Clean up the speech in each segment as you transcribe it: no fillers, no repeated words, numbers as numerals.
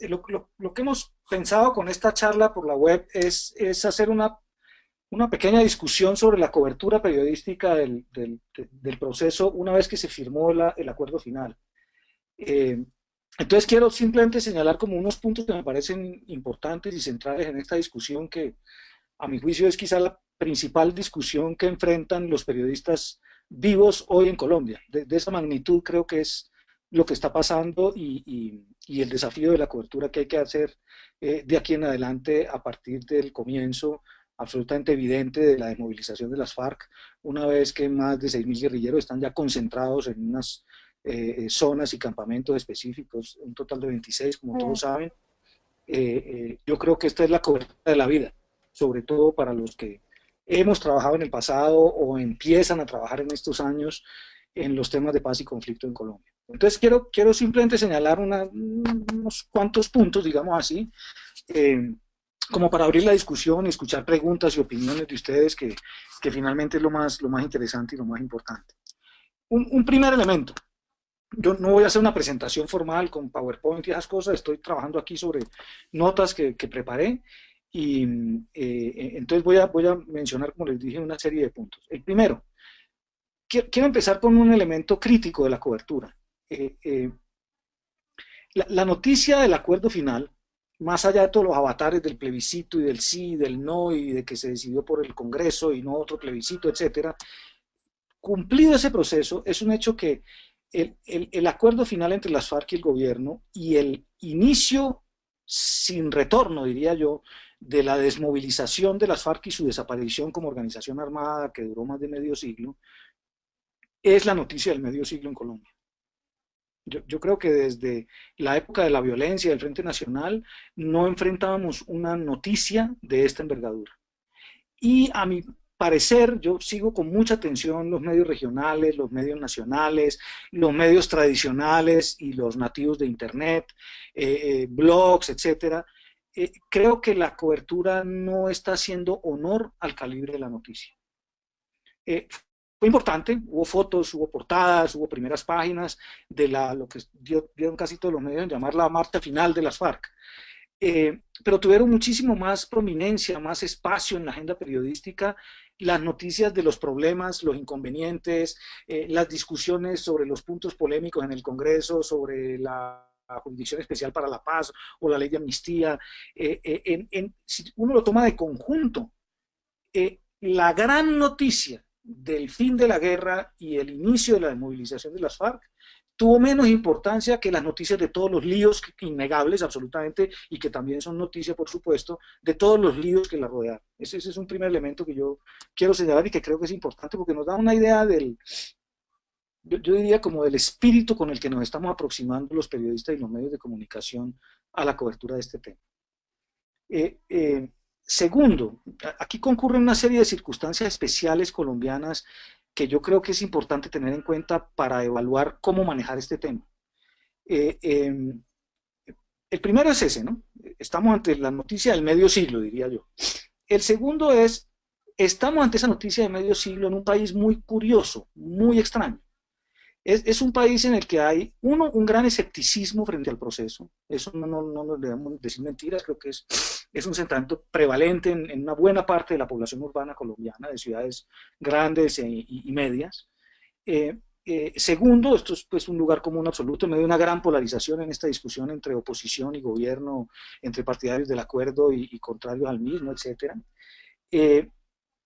lo que hemos pensado con esta charla por la web es hacer una pequeña discusión sobre la cobertura periodística del proceso una vez que se firmó el acuerdo final. Eh, entonces quiero simplemente señalar como unos puntos que me parecen importantes y centrales en esta discusión que a mi juicio es quizá la principal discusión que enfrentan los periodistas vivos hoy en Colombia. De esa magnitud creo que es lo que está pasando y el desafío de la cobertura que hay que hacer de aquí en adelante a partir del comienzo absolutamente evidente de la desmovilización de las FARC, una vez que más de 6.000 guerrilleros están ya concentrados en unas zonas y campamentos específicos, un total de 26, como todos saben. Yo creo que esta es la cobertura de la vida, sobre todo para los que hemos trabajado en el pasado o empiezan a trabajar en estos años en los temas de paz y conflicto en Colombia. Entonces quiero simplemente señalar unos cuantos puntos, digamos así, eh, como para abrir la discusión y escuchar preguntas y opiniones de ustedes, que finalmente es lo más interesante y lo más importante. Un primer elemento, yo no voy a hacer una presentación formal con PowerPoint y esas cosas, estoy trabajando aquí sobre notas que preparé y entonces voy a mencionar, como les dije, una serie de puntos. El primero, quiero empezar con un elemento crítico de la cobertura. Eh, eh, la noticia del acuerdo final, más allá de todos los avatares del plebiscito y del sí y del no y de que se decidió por el Congreso y no otro plebiscito, etcétera, cumplido ese proceso, es un hecho que el acuerdo final entre las FARC y el gobierno y el inicio sin retorno, diría yo, de la desmovilización de las FARC y su desaparición como organización armada que duró más de medio siglo, es la noticia del medio siglo en Colombia. Yo creo que desde la época de la violencia del Frente Nacional no enfrentábamos una noticia de esta envergadura. Y a mi parecer, yo sigo con mucha atención los medios regionales, los medios nacionales, los medios tradicionales y los nativos de Internet, blogs, etcétera. Creo que la cobertura no está haciendo honor al calibre de la noticia. Eh, Fue importante, hubo fotos, hubo portadas, hubo primeras páginas de lo que dieron casi todos los medios en llamar la marcha final de las FARC. Pero tuvieron muchísimo más prominencia, más espacio en la agenda periodística las noticias de los problemas, los inconvenientes, las discusiones sobre los puntos polémicos en el Congreso, sobre la Jurisdicción Especial para la Paz o la ley de amnistía. Si uno lo toma de conjunto, la gran noticia del fin de la guerra y el inicio de la desmovilización de las FARC tuvo menos importancia que las noticias de todos los líos innegables absolutamente y que también son noticias, por supuesto, de todos los líos que la rodean. Ese es un primer elemento que yo quiero señalar y que creo que es importante porque nos da una idea yo diría como del espíritu con el que nos estamos aproximando los periodistas y los medios de comunicación a la cobertura de este tema. Eh, eh, Segundo, aquí concurren una serie de circunstancias especiales colombianas que yo creo que es importante tener en cuenta para evaluar cómo manejar este tema. Eh, eh, el primero es ese, ¿no? Estamos ante la noticia del medio siglo, diría yo. El segundo es, estamos ante esa noticia de medio siglo en un país muy curioso, muy extraño. Es un país en el que hay, uno, un gran escepticismo frente al proceso. Eso no nos debemos decir mentiras, creo que es un sentimiento prevalente en una buena parte de la población urbana colombiana, de ciudades grandes y medias. Segundo, esto es pues, un lugar común absoluto en medio de una gran polarización en esta discusión entre oposición y gobierno, entre partidarios del acuerdo y contrarios al mismo, etcétera. Eh,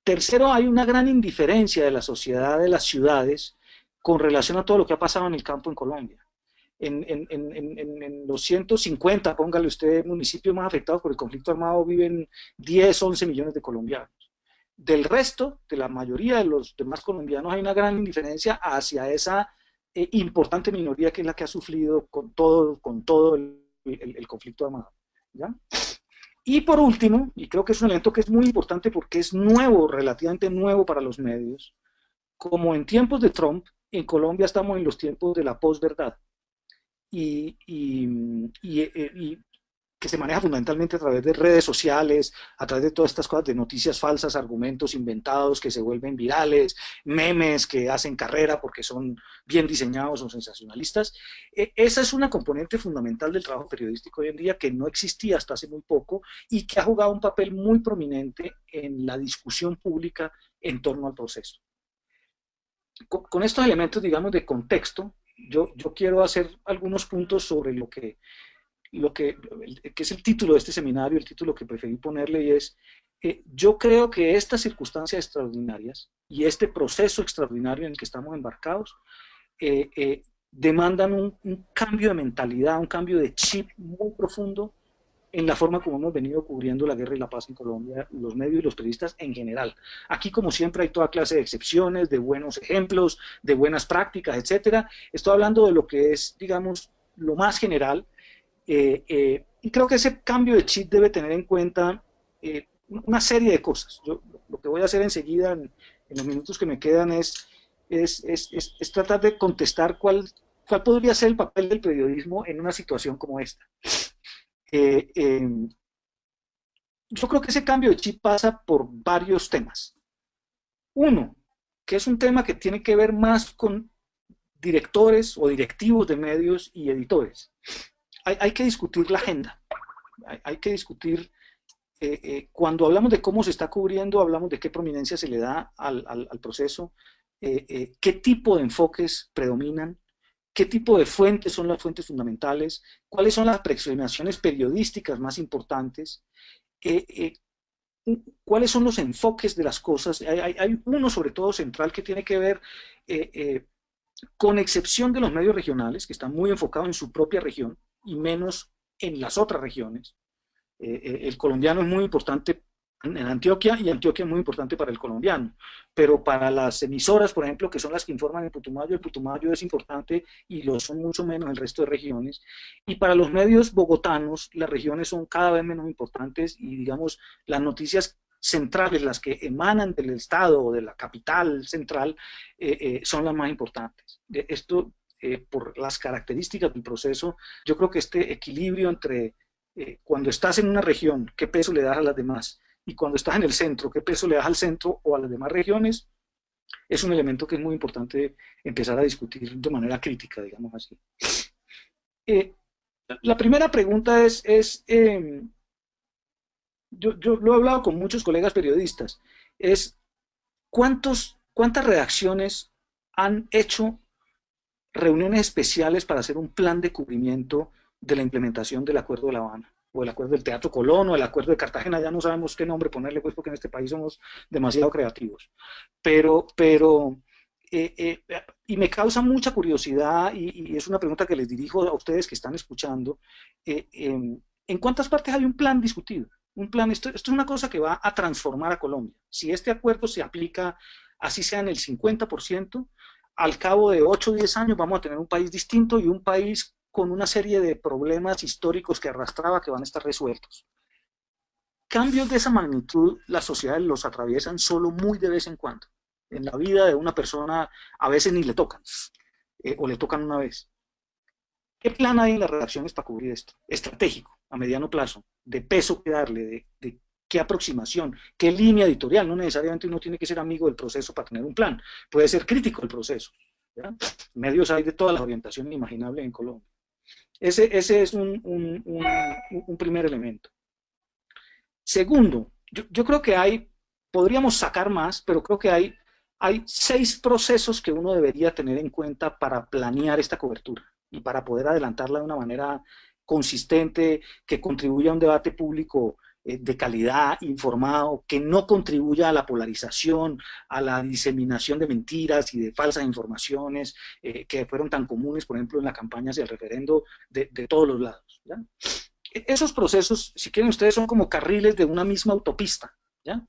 Tercero, hay una gran indiferencia de la sociedad de las ciudades con relación a todo lo que ha pasado en el campo en Colombia. En los 150, póngale usted, municipios más afectados por el conflicto armado viven 10, 11 millones de colombianos. Del resto, de la mayoría de los demás colombianos, hay una gran indiferencia hacia esa importante minoría que es la que ha sufrido con todo el conflicto armado. ¿Ya? Y por último, y creo que es un elemento que es muy importante porque es nuevo, relativamente nuevo para los medios, como en tiempos de Trump, en Colombia estamos en los tiempos de la posverdad. Y que se maneja fundamentalmente a través de redes sociales, a través de todas estas cosas de noticias falsas, argumentos inventados que se vuelven virales, memes que hacen carrera porque son bien diseñados o sensacionalistas. Esa es una componente fundamental del trabajo periodístico hoy en día que no existía hasta hace muy poco y que ha jugado un papel muy prominente en la discusión pública en torno al proceso. Con estos elementos, digamos, de contexto, yo quiero hacer algunos puntos sobre que es el título de este seminario, el título que preferí ponerle, y es, yo creo que estas circunstancias extraordinarias y este proceso extraordinario en el que estamos embarcados demandan un cambio de mentalidad, un cambio de chip muy profundo en la forma como hemos venido cubriendo la guerra y la paz en Colombia, los medios y los periodistas en general. Aquí, como siempre, hay toda clase de excepciones, de buenos ejemplos, de buenas prácticas, etcétera. Estoy hablando de lo que es, digamos, lo más general, y creo que ese cambio de chip debe tener en cuenta una serie de cosas. Yo lo que voy a hacer enseguida, en los minutos que me quedan, es tratar de contestar cuál podría ser el papel del periodismo en una situación como esta. Eh, eh, yo creo que ese cambio de chip pasa por varios temas. Uno, que es un tema que tiene que ver más con directores o directivos de medios y editores. Hay que discutir la agenda, hay que discutir, cuando hablamos de cómo se está cubriendo, hablamos de qué prominencia se le da al proceso, qué tipo de enfoques predominan, qué tipo de fuentes son las fuentes fundamentales, cuáles son las aproximaciones periodísticas más importantes, eh, eh, cuáles son los enfoques de las cosas. Hay uno sobre todo central que tiene que ver, con excepción de los medios regionales, que están muy enfocados en su propia región y menos en las otras regiones. El colombiano es muy importante en Antioquia y Antioquia es muy importante para el colombiano, pero para las emisoras, por ejemplo, que son las que informan en Putumayo, el Putumayo es importante y lo son mucho menos el resto de regiones, y para los medios bogotanos las regiones son cada vez menos importantes y digamos las noticias centrales, las que emanan del estado o de la capital central, son las más importantes. Esto, por las características del proceso, yo creo que este equilibrio entre cuando estás en una región, qué peso le das a las demás, y cuando estás en el centro, qué peso le das al centro o a las demás regiones, es un elemento que es muy importante empezar a discutir de manera crítica, digamos así. Eh, la primera pregunta yo lo he hablado con muchos colegas periodistas, es ¿cuántas redacciones han hecho reuniones especiales para hacer un plan de cubrimiento de la implementación del Acuerdo de La Habana, o el Acuerdo del Teatro Colón, o el Acuerdo de Cartagena? Ya no sabemos qué nombre ponerle, pues, porque en este país somos demasiado creativos. Pero y me causa mucha curiosidad, y es una pregunta que les dirijo a ustedes que están escuchando, ¿en cuántas partes hay un plan discutido? Un plan, esto es una cosa que va a transformar a Colombia. Si este acuerdo se aplica, así sea en el 50%, al cabo de 8 o 10 años vamos a tener un país distinto y un país con una serie de problemas históricos que arrastraba que van a estar resueltos. Cambios de esa magnitud las sociedades los atraviesan solo muy de vez en cuando. En la vida de una persona a veces ni le tocan, o le tocan una vez. ¿Qué plan hay en las redacciones para cubrir esto? Estratégico, a mediano plazo, de peso que darle, de qué aproximación, qué línea editorial. No necesariamente uno tiene que ser amigo del proceso para tener un plan, puede ser crítico del proceso. ¿Ya? Medios hay de todas las orientaciones imaginables en Colombia. Ese es un primer elemento. Segundo, yo creo que podríamos sacar más, pero creo que hay 6 procesos que uno debería tener en cuenta para planear esta cobertura y para poder adelantarla de una manera consistente, que contribuya a un debate público de calidad, informado, que no contribuya a la polarización, a la diseminación de mentiras y de falsas informaciones que fueron tan comunes, por ejemplo, en la campaña hacia el referendo de todos los lados. ¿Ya? Esos procesos, si quieren ustedes, son como carriles de una misma autopista, ¿ya?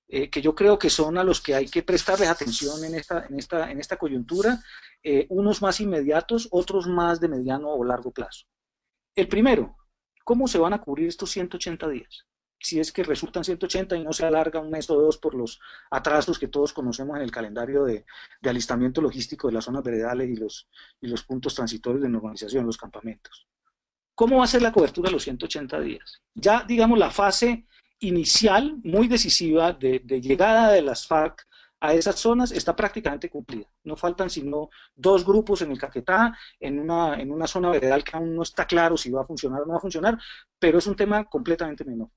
Que yo creo que son a los que hay que prestarles atención en esta coyuntura, unos más inmediatos, otros más de mediano o largo plazo. El primero, ¿cómo se van a cubrir estos 180 días? Si es que resultan 180 y no se alarga un mes o dos por los atrasos que todos conocemos en el calendario de alistamiento logístico de las zonas veredales y los puntos transitorios de normalización, los campamentos. ¿Cómo va a ser la cobertura a los 180 días? Ya, digamos, la fase inicial, muy decisiva, de llegada de las FARC a esas zonas está prácticamente cumplida. No faltan sino dos grupos en el Caquetá, en una zona veredal que aún no está claro si va a funcionar o no va a funcionar, pero es un tema completamente menor.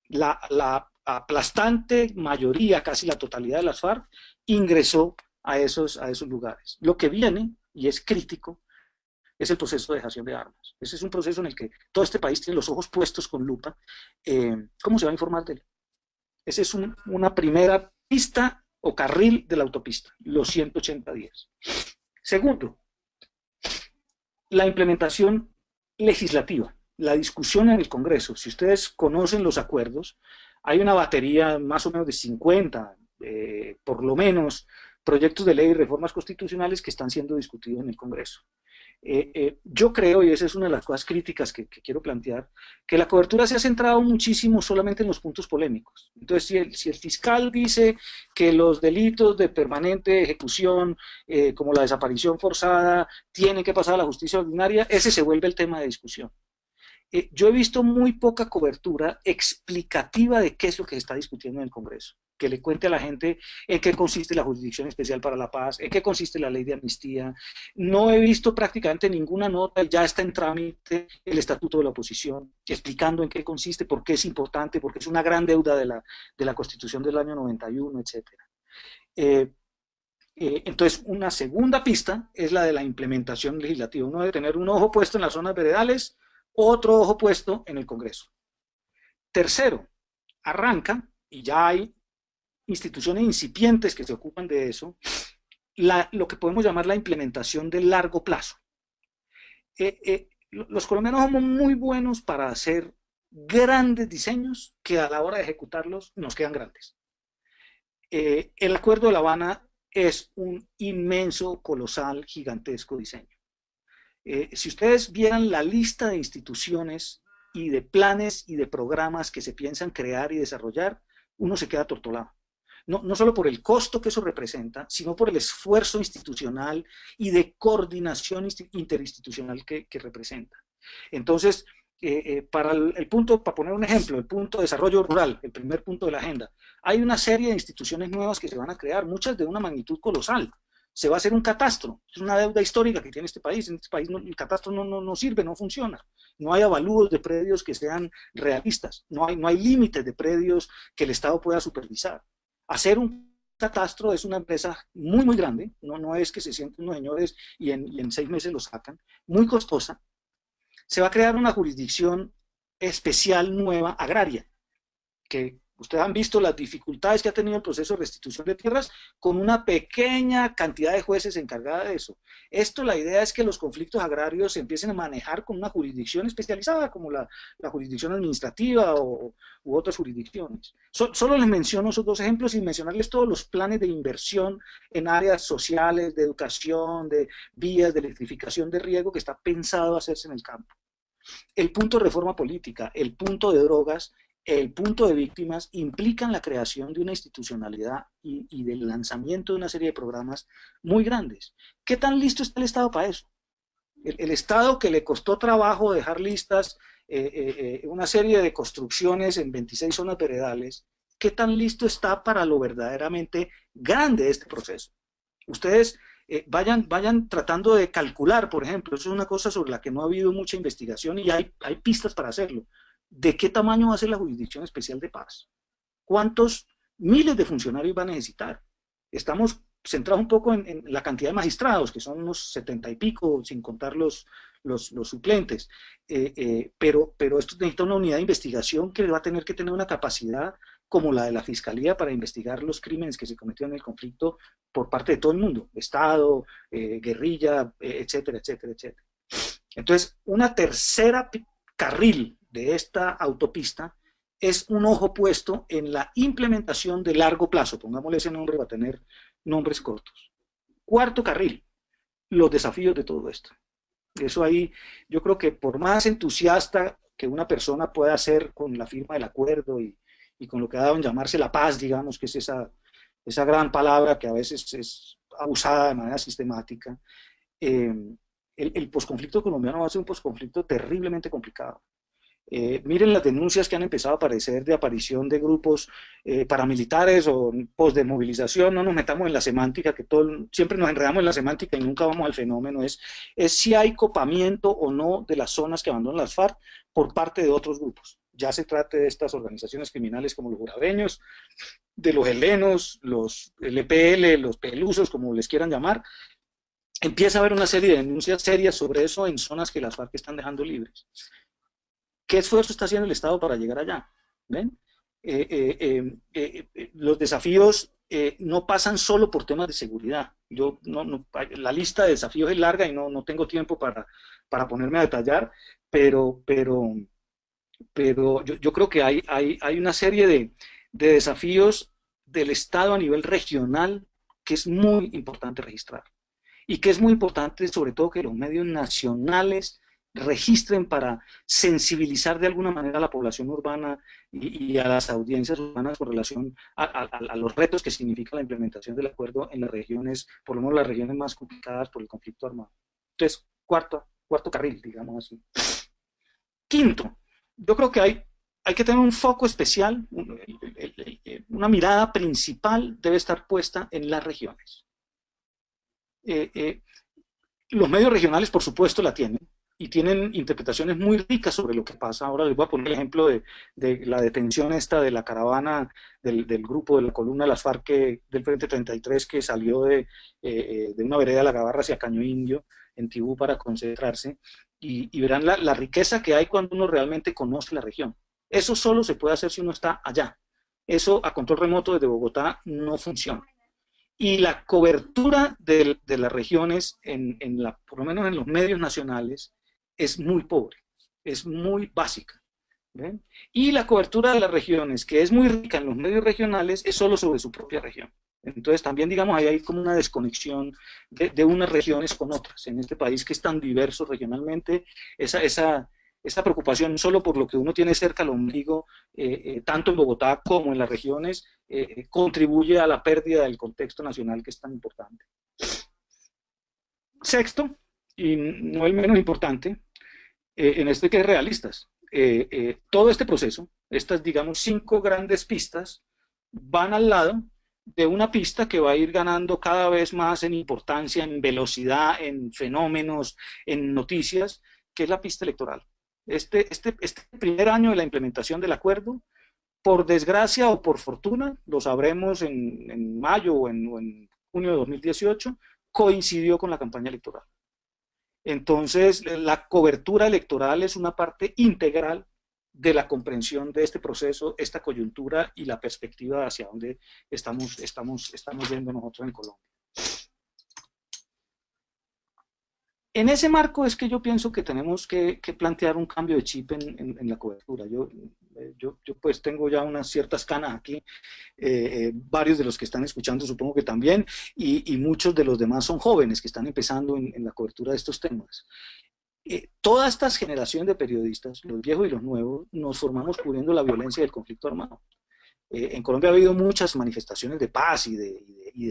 La aplastante mayoría, casi la totalidad de las FARC, ingresó a esos lugares. Lo que viene, y es crítico, es el proceso de dejación de armas. Ese es un proceso en el que todo este país tiene los ojos puestos con lupa. ¿Cómo se va a informar de él? Esa es una primera pista o carril de la autopista, los 180 días. Segundo, la implementación legislativa, la discusión en el Congreso. Si ustedes conocen los acuerdos, hay una batería más o menos de 50, por lo menos, proyectos de ley y reformas constitucionales que están siendo discutidos en el Congreso. Yo creo, y esa es una de las cosas críticas que quiero plantear, que la cobertura se ha centrado muchísimo solamente en los puntos polémicos. Entonces, si el fiscal dice que los delitos de permanente ejecución, como la desaparición forzada, tienen que pasar a la justicia ordinaria, ese se vuelve el tema de discusión. Yo he visto muy poca cobertura explicativa de qué es lo que se está discutiendo en el Congreso, que le cuente a la gente en qué consiste la Jurisdicción Especial para la Paz, en qué consiste la ley de amnistía. No he visto prácticamente ninguna nota, ya está en trámite el Estatuto de la Oposición, explicando en qué consiste, por qué es importante, porque es una gran deuda de la Constitución del año 91, etcétera. Entonces, una segunda pista es la de la implementación legislativa. Uno debe tener un ojo puesto en las zonas veredales, otro ojo puesto en el Congreso. Tercero, arranca, y ya hay instituciones incipientes que se ocupan de eso, lo que podemos llamar la implementación de largo plazo. Los colombianos somos muy buenos para hacer grandes diseños que a la hora de ejecutarlos nos quedan grandes. El Acuerdo de La Habana es un inmenso, colosal, gigantesco diseño. Si ustedes vieran la lista de instituciones y de planes y de programas que se piensan crear y desarrollar, uno se queda atortolado. No solo por el costo que eso representa, sino por el esfuerzo institucional y de coordinación interinstitucional que representa. Entonces, para el punto, para poner un ejemplo, el punto de desarrollo rural, el primer punto de la agenda, hay una serie de instituciones nuevas que se van a crear, muchas de una magnitud colosal. Se va a hacer un catastro, es una deuda histórica que tiene este país. En este país el catastro no sirve, no funciona. No hay avalúos de predios que sean realistas, no hay límites de predios que el Estado pueda supervisar. Hacer un catastro es una empresa muy grande, no es que se sienten unos señores y en 6 meses lo sacan, muy costosa. Se va a crear una jurisdicción especial nueva agraria, que ustedes han visto las dificultades que ha tenido el proceso de restitución de tierras con una pequeña cantidad de jueces encargada de eso. La idea es que los conflictos agrarios se empiecen a manejar con una jurisdicción especializada, como la jurisdicción administrativa u otras jurisdicciones. Solo les menciono esos dos ejemplos sin mencionarles todos los planes de inversión en áreas sociales, de educación, de vías, de electrificación, de riego, que está pensado hacerse en el campo. El punto de reforma política, el punto de drogas, el punto de víctimas implican la creación de una institucionalidad y del lanzamiento de una serie de programas muy grandes. ¿Qué tan listo está el Estado para eso? El Estado, que le costó trabajo dejar listas una serie de construcciones en 26 zonas veredales, ¿qué tan listo está para lo verdaderamente grande de este proceso? Ustedes vayan tratando de calcular, por ejemplo, eso es una cosa sobre la que no ha habido mucha investigación y hay pistas para hacerlo. ¿De qué tamaño va a ser la Jurisdicción Especial de Paz? ¿Cuántos miles de funcionarios va a necesitar? Estamos centrados un poco en la cantidad de magistrados, que son unos 70 y pico, sin contar los suplentes, pero esto necesita una unidad de investigación que va a tener que tener una capacidad como la de la Fiscalía para investigar los crímenes que se cometieron en el conflicto por parte de todo el mundo, Estado, guerrilla, etcétera, etcétera, etcétera. Entonces, una tercera carril de esta autopista es un ojo puesto en la implementación de largo plazo, pongámosle ese nombre, va a tener nombres cortos. Cuarto carril, los desafíos de todo esto. Eso ahí, yo creo que por más entusiasta que una persona pueda ser con la firma del acuerdo y con lo que ha dado en llamarse la paz, digamos, que es esa gran palabra que a veces es abusada de manera sistemática, el posconflicto colombiano va a ser un posconflicto terriblemente complicado. Miren las denuncias que han empezado a aparecer de aparición de grupos paramilitares o post-desmovilización. No nos metamos en la semántica, que siempre nos enredamos en la semántica y nunca vamos al fenómeno. Es si hay copamiento o no de las zonas que abandonan las FARC por parte de otros grupos. Ya se trate de estas organizaciones criminales como los jurabeños, de los helenos, los LPL, los pelusos, como les quieran llamar. Empieza a haber una serie de denuncias serias sobre eso en zonas que las FARC están dejando libres. ¿Qué esfuerzo está haciendo el Estado para llegar allá? ¿Ven? Los desafíos no pasan solo por temas de seguridad. La lista de desafíos es larga y no tengo tiempo para ponerme a detallar, pero yo creo que hay una serie de desafíos del Estado a nivel regional que es muy importante registrar. Y que es muy importante, sobre todo, que los medios nacionales registren para sensibilizar de alguna manera a la población urbana y a las audiencias urbanas con relación a los retos que significa la implementación del acuerdo en las regiones, por lo menos las regiones más complicadas por el conflicto armado. Entonces, cuarto carril, digamos así. Quinto, yo creo que hay que tener un foco especial, una mirada principal debe estar puesta en las regiones. Los medios regionales, por supuesto, la tienen, y tienen interpretaciones muy ricas sobre lo que pasa. Ahora les voy a poner el ejemplo de la detención esta de la caravana del grupo de la columna de las FARC del Frente 33 que salió de una vereda de La Gabarra hacia Caño Indio, en Tibú, para concentrarse, y verán la riqueza que hay cuando uno realmente conoce la región. Eso solo se puede hacer si uno está allá. Eso a control remoto desde Bogotá no funciona. Y la cobertura de las regiones, por lo menos en los medios nacionales, es muy pobre, es muy básica. ¿Ven? Y la cobertura de las regiones, que es muy rica en los medios regionales, es solo sobre su propia región. Entonces también, digamos, ahí hay como una desconexión de unas regiones con otras. En este país que es tan diverso regionalmente, esa preocupación solo por lo que uno tiene cerca al ombligo, tanto en Bogotá como en las regiones, contribuye a la pérdida del contexto nacional que es tan importante. Sexto, y no el menos importante, en esto hay que ser realistas. Todo este proceso, estas, digamos, 5 grandes pistas, van al lado de una pista que va a ir ganando cada vez más en importancia, en velocidad, en fenómenos, en noticias, que es la pista electoral. Este primer año de la implementación del acuerdo, por desgracia o por fortuna, lo sabremos en mayo o en junio de 2018, coincidió con la campaña electoral. Entonces, la cobertura electoral es una parte integral de la comprensión de este proceso, esta coyuntura y la perspectiva hacia dónde estamos yendo nosotros en Colombia. En ese marco es que yo pienso que tenemos que plantear un cambio de chip en la cobertura. Yo pues tengo ya unas ciertas canas aquí, varios de los que están escuchando supongo que también, y muchos de los demás son jóvenes que están empezando en la cobertura de estos temas. Todas estas generaciones de periodistas, los viejos y los nuevos, nos formamos cubriendo la violencia del conflicto armado. En Colombia ha habido muchas manifestaciones de paz y de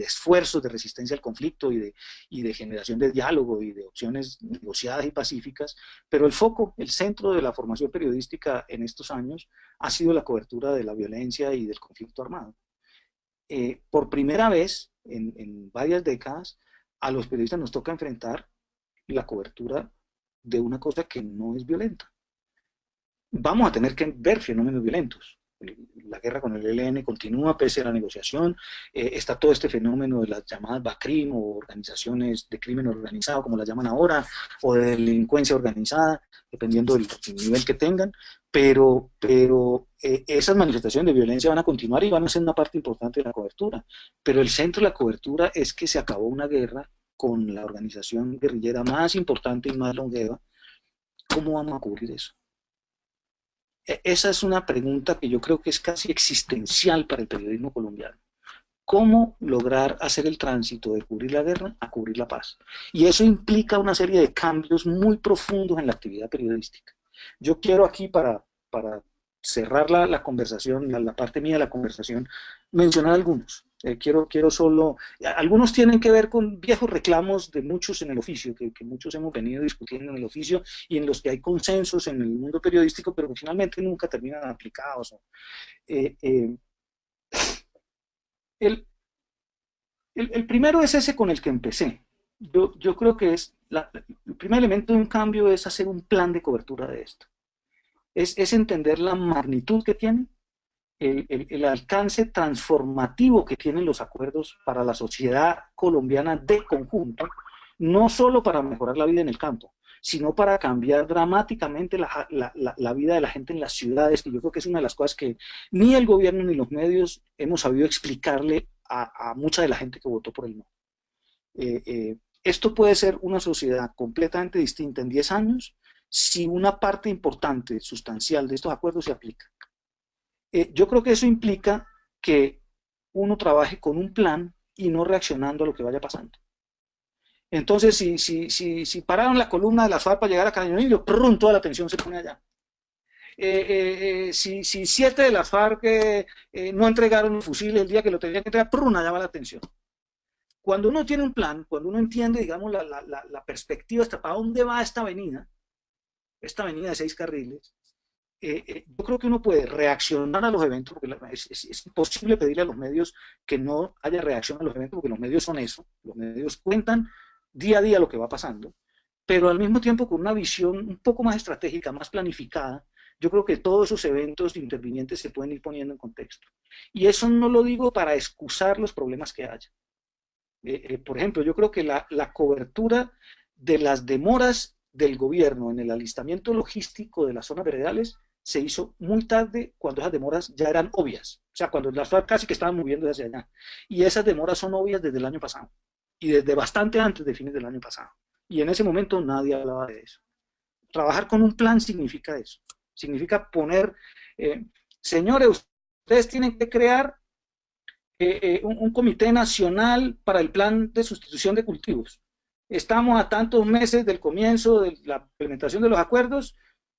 esfuerzos de resistencia al conflicto y de generación de diálogo y de opciones negociadas y pacíficas, pero el foco, el centro de la formación periodística en estos años ha sido la cobertura de la violencia y del conflicto armado. Por primera vez en varias décadas, a los periodistas nos toca enfrentar la cobertura de una cosa que no es violenta. Vamos a tener que ver fenómenos violentos. La guerra con el ELN continúa pese a la negociación, está todo este fenómeno de las llamadas BACRIM o organizaciones de crimen organizado, como las llaman ahora, o de delincuencia organizada, dependiendo del nivel que tengan, pero esas manifestaciones de violencia van a continuar y van a ser una parte importante de la cobertura, pero el centro de la cobertura es que se acabó una guerra con la organización guerrillera más importante y más longeva. ¿Cómo vamos a cubrir eso? Esa es una pregunta que yo creo que es casi existencial para el periodismo colombiano. ¿Cómo lograr hacer el tránsito de cubrir la guerra a cubrir la paz? Y eso implica una serie de cambios muy profundos en la actividad periodística. Yo quiero aquí, para cerrar la conversación, la parte mía de la conversación, mencionar algunos. quiero solo, algunos tienen que ver con viejos reclamos de muchos en el oficio, que muchos hemos venido discutiendo en el oficio y en los que hay consensos en el mundo periodístico, pero que finalmente nunca terminan aplicados. Eh, eh, el, el primero es ese con el que empecé. Yo creo que el primer elemento de un cambio es hacer un plan de cobertura de esto. Es entender la magnitud que tiene, el alcance transformativo que tienen los acuerdos para la sociedad colombiana de conjunto, no solo para mejorar la vida en el campo, sino para cambiar dramáticamente la vida de la gente en las ciudades, que yo creo que es una de las cosas que ni el gobierno ni los medios hemos sabido explicarle a mucha de la gente que votó por el no. Esto puede ser una sociedad completamente distinta en 10 años si una parte importante, sustancial de estos acuerdos se aplica. Yo creo que eso implica que uno trabaje con un plan y no reaccionando a lo que vaya pasando. Entonces, si pararon la columna de las FARC para llegar a Cañonillo, ¡prum!, toda la atención se pone allá. Si 7 de las FARC no entregaron el fusil el día que lo tenían que entregar, ¡prum!, allá va la atención. Cuando uno tiene un plan, cuando uno entiende, digamos, la perspectiva hasta para dónde va esta avenida de 6 carriles, yo creo que uno puede reaccionar a los eventos, porque es imposible pedirle a los medios que no haya reacción a los eventos, porque los medios son eso, los medios cuentan día a día lo que va pasando, pero al mismo tiempo con una visión un poco más estratégica, más planificada. Yo creo que todos esos eventos intervinientes se pueden ir poniendo en contexto. Y eso no lo digo para excusar los problemas que haya. Por ejemplo, yo creo que la cobertura de las demoras del gobierno en el alistamiento logístico de las zonas veredales se hizo muy tarde, cuando esas demoras ya eran obvias, o sea, cuando las FARC casi que estaban moviendo hacia allá. Y esas demoras son obvias desde el año pasado, y desde bastante antes de fines del año pasado. Y en ese momento nadie hablaba de eso. Trabajar con un plan significa eso, significa poner, señores, ustedes tienen que crear un comité nacional para el plan de sustitución de cultivos. Estamos a tantos meses del comienzo de la implementación de los acuerdos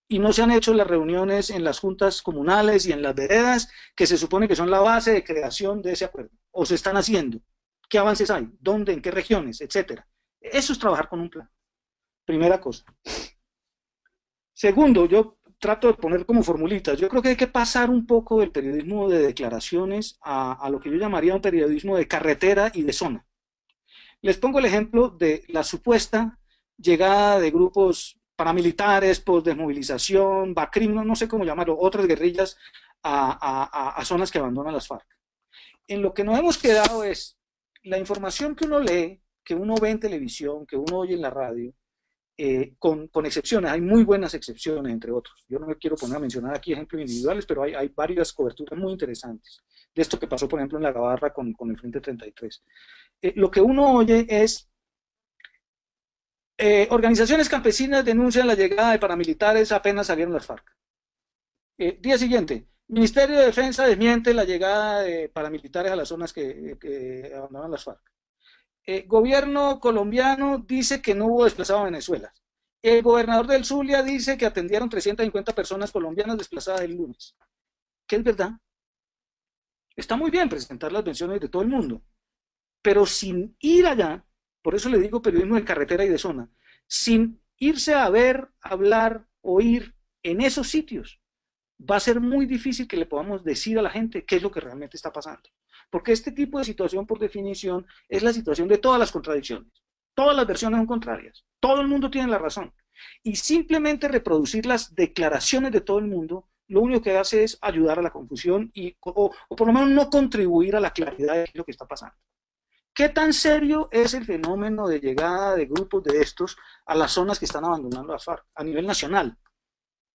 y no se han hecho las reuniones en las juntas comunales y en las veredas que se supone que son la base de creación de ese acuerdo. O se están haciendo. ¿Qué avances hay? ¿Dónde? ¿En qué regiones? Etcétera. Eso es trabajar con un plan. Primera cosa. Segundo, yo trato de poner como formulitas. Yo creo que hay que pasar un poco del periodismo de declaraciones a lo que yo llamaría un periodismo de carretera y de zona. Les pongo el ejemplo de la supuesta llegada de grupos paramilitares, desmovilización, BACRIM, no sé cómo llamarlo, otras guerrillas a zonas que abandonan las FARC. En lo que nos hemos quedado es la información que uno lee, que uno ve en televisión, que uno oye en la radio, con excepciones, hay muy buenas excepciones, entre otros. Yo no me quiero poner a mencionar aquí ejemplos individuales, pero hay varias coberturas muy interesantes de esto que pasó, por ejemplo, en La Gabarra con el Frente 33. Lo que uno oye es organizaciones campesinas denuncian la llegada de paramilitares apenas salieron las FARC. Día siguiente, Ministerio de Defensa desmiente la llegada de paramilitares a las zonas que abandonan las FARC. Gobierno colombiano dice que no hubo desplazado a Venezuela. El gobernador del Zulia dice que atendieron 350 personas colombianas desplazadas el lunes. ¿Qué es verdad? Está muy bien presentar las versiones de todo el mundo, pero sin ir allá, por eso le digo periodismo de carretera y de zona, sin irse a ver, hablar, oír en esos sitios, va a ser muy difícil que le podamos decir a la gente qué es lo que realmente está pasando. Porque este tipo de situación, por definición, es la situación de todas las contradicciones. Todas las versiones son contrarias. Todo el mundo tiene la razón. Y simplemente reproducir las declaraciones de todo el mundo, lo único que hace es ayudar a la confusión o por lo menos no contribuir a la claridad de lo que está pasando. ¿Qué tan serio es el fenómeno de llegada de grupos de estos a las zonas que están abandonando las FARC a nivel nacional?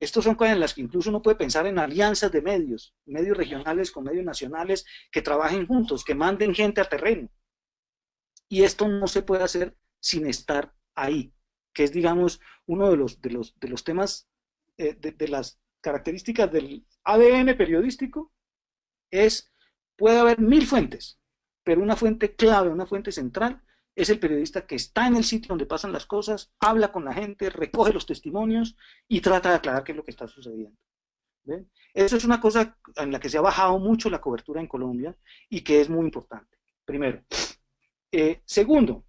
Estos son cosas en las que incluso uno puede pensar en alianzas de medios regionales con medios nacionales que trabajen juntos, que manden gente a terreno. Y esto no se puede hacer sin estar ahí, que es, digamos, uno de los temas, de las características del ADN periodístico, puede haber 1000 fuentes, pero una fuente clave, una fuente central, es el periodista que está en el sitio donde pasan las cosas, habla con la gente, recoge los testimonios y trata de aclarar qué es lo que está sucediendo. ¿Ven? Eso es una cosa en la que se ha bajado mucho la cobertura en Colombia y que es muy importante. primero. Segundo,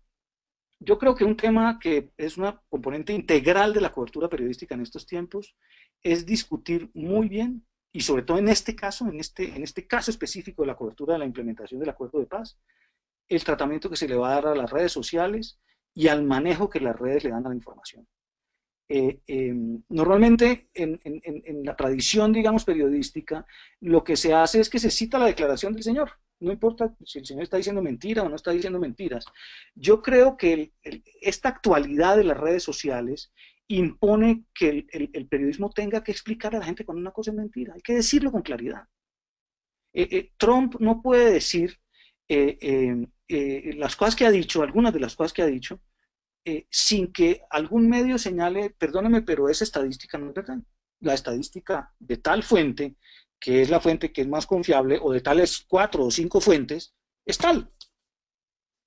yo creo que un tema que es una componente integral de la cobertura periodística en estos tiempos es discutir muy bien, y sobre todo en este caso, en este caso específico de la cobertura de la implementación del acuerdo de paz, el tratamiento que se le va a dar a las redes sociales y al manejo que las redes le dan a la información. Normalmente en la tradición, digamos, periodística, lo que se hace es que se cita la declaración del señor, no importa si el señor está diciendo mentira o no está diciendo mentiras. Yo creo que esta actualidad de las redes sociales impone que el periodismo tenga que explicar a la gente cuando una cosa es mentira, hay que decirlo con claridad. Trump no puede decir las cosas que ha dicho, algunas de las cosas que ha dicho, sin que algún medio señale, perdóname, pero esa estadística no es verdad. La estadística de tal fuente, que es la fuente que es más confiable, o de tales 4 o 5 fuentes, es tal.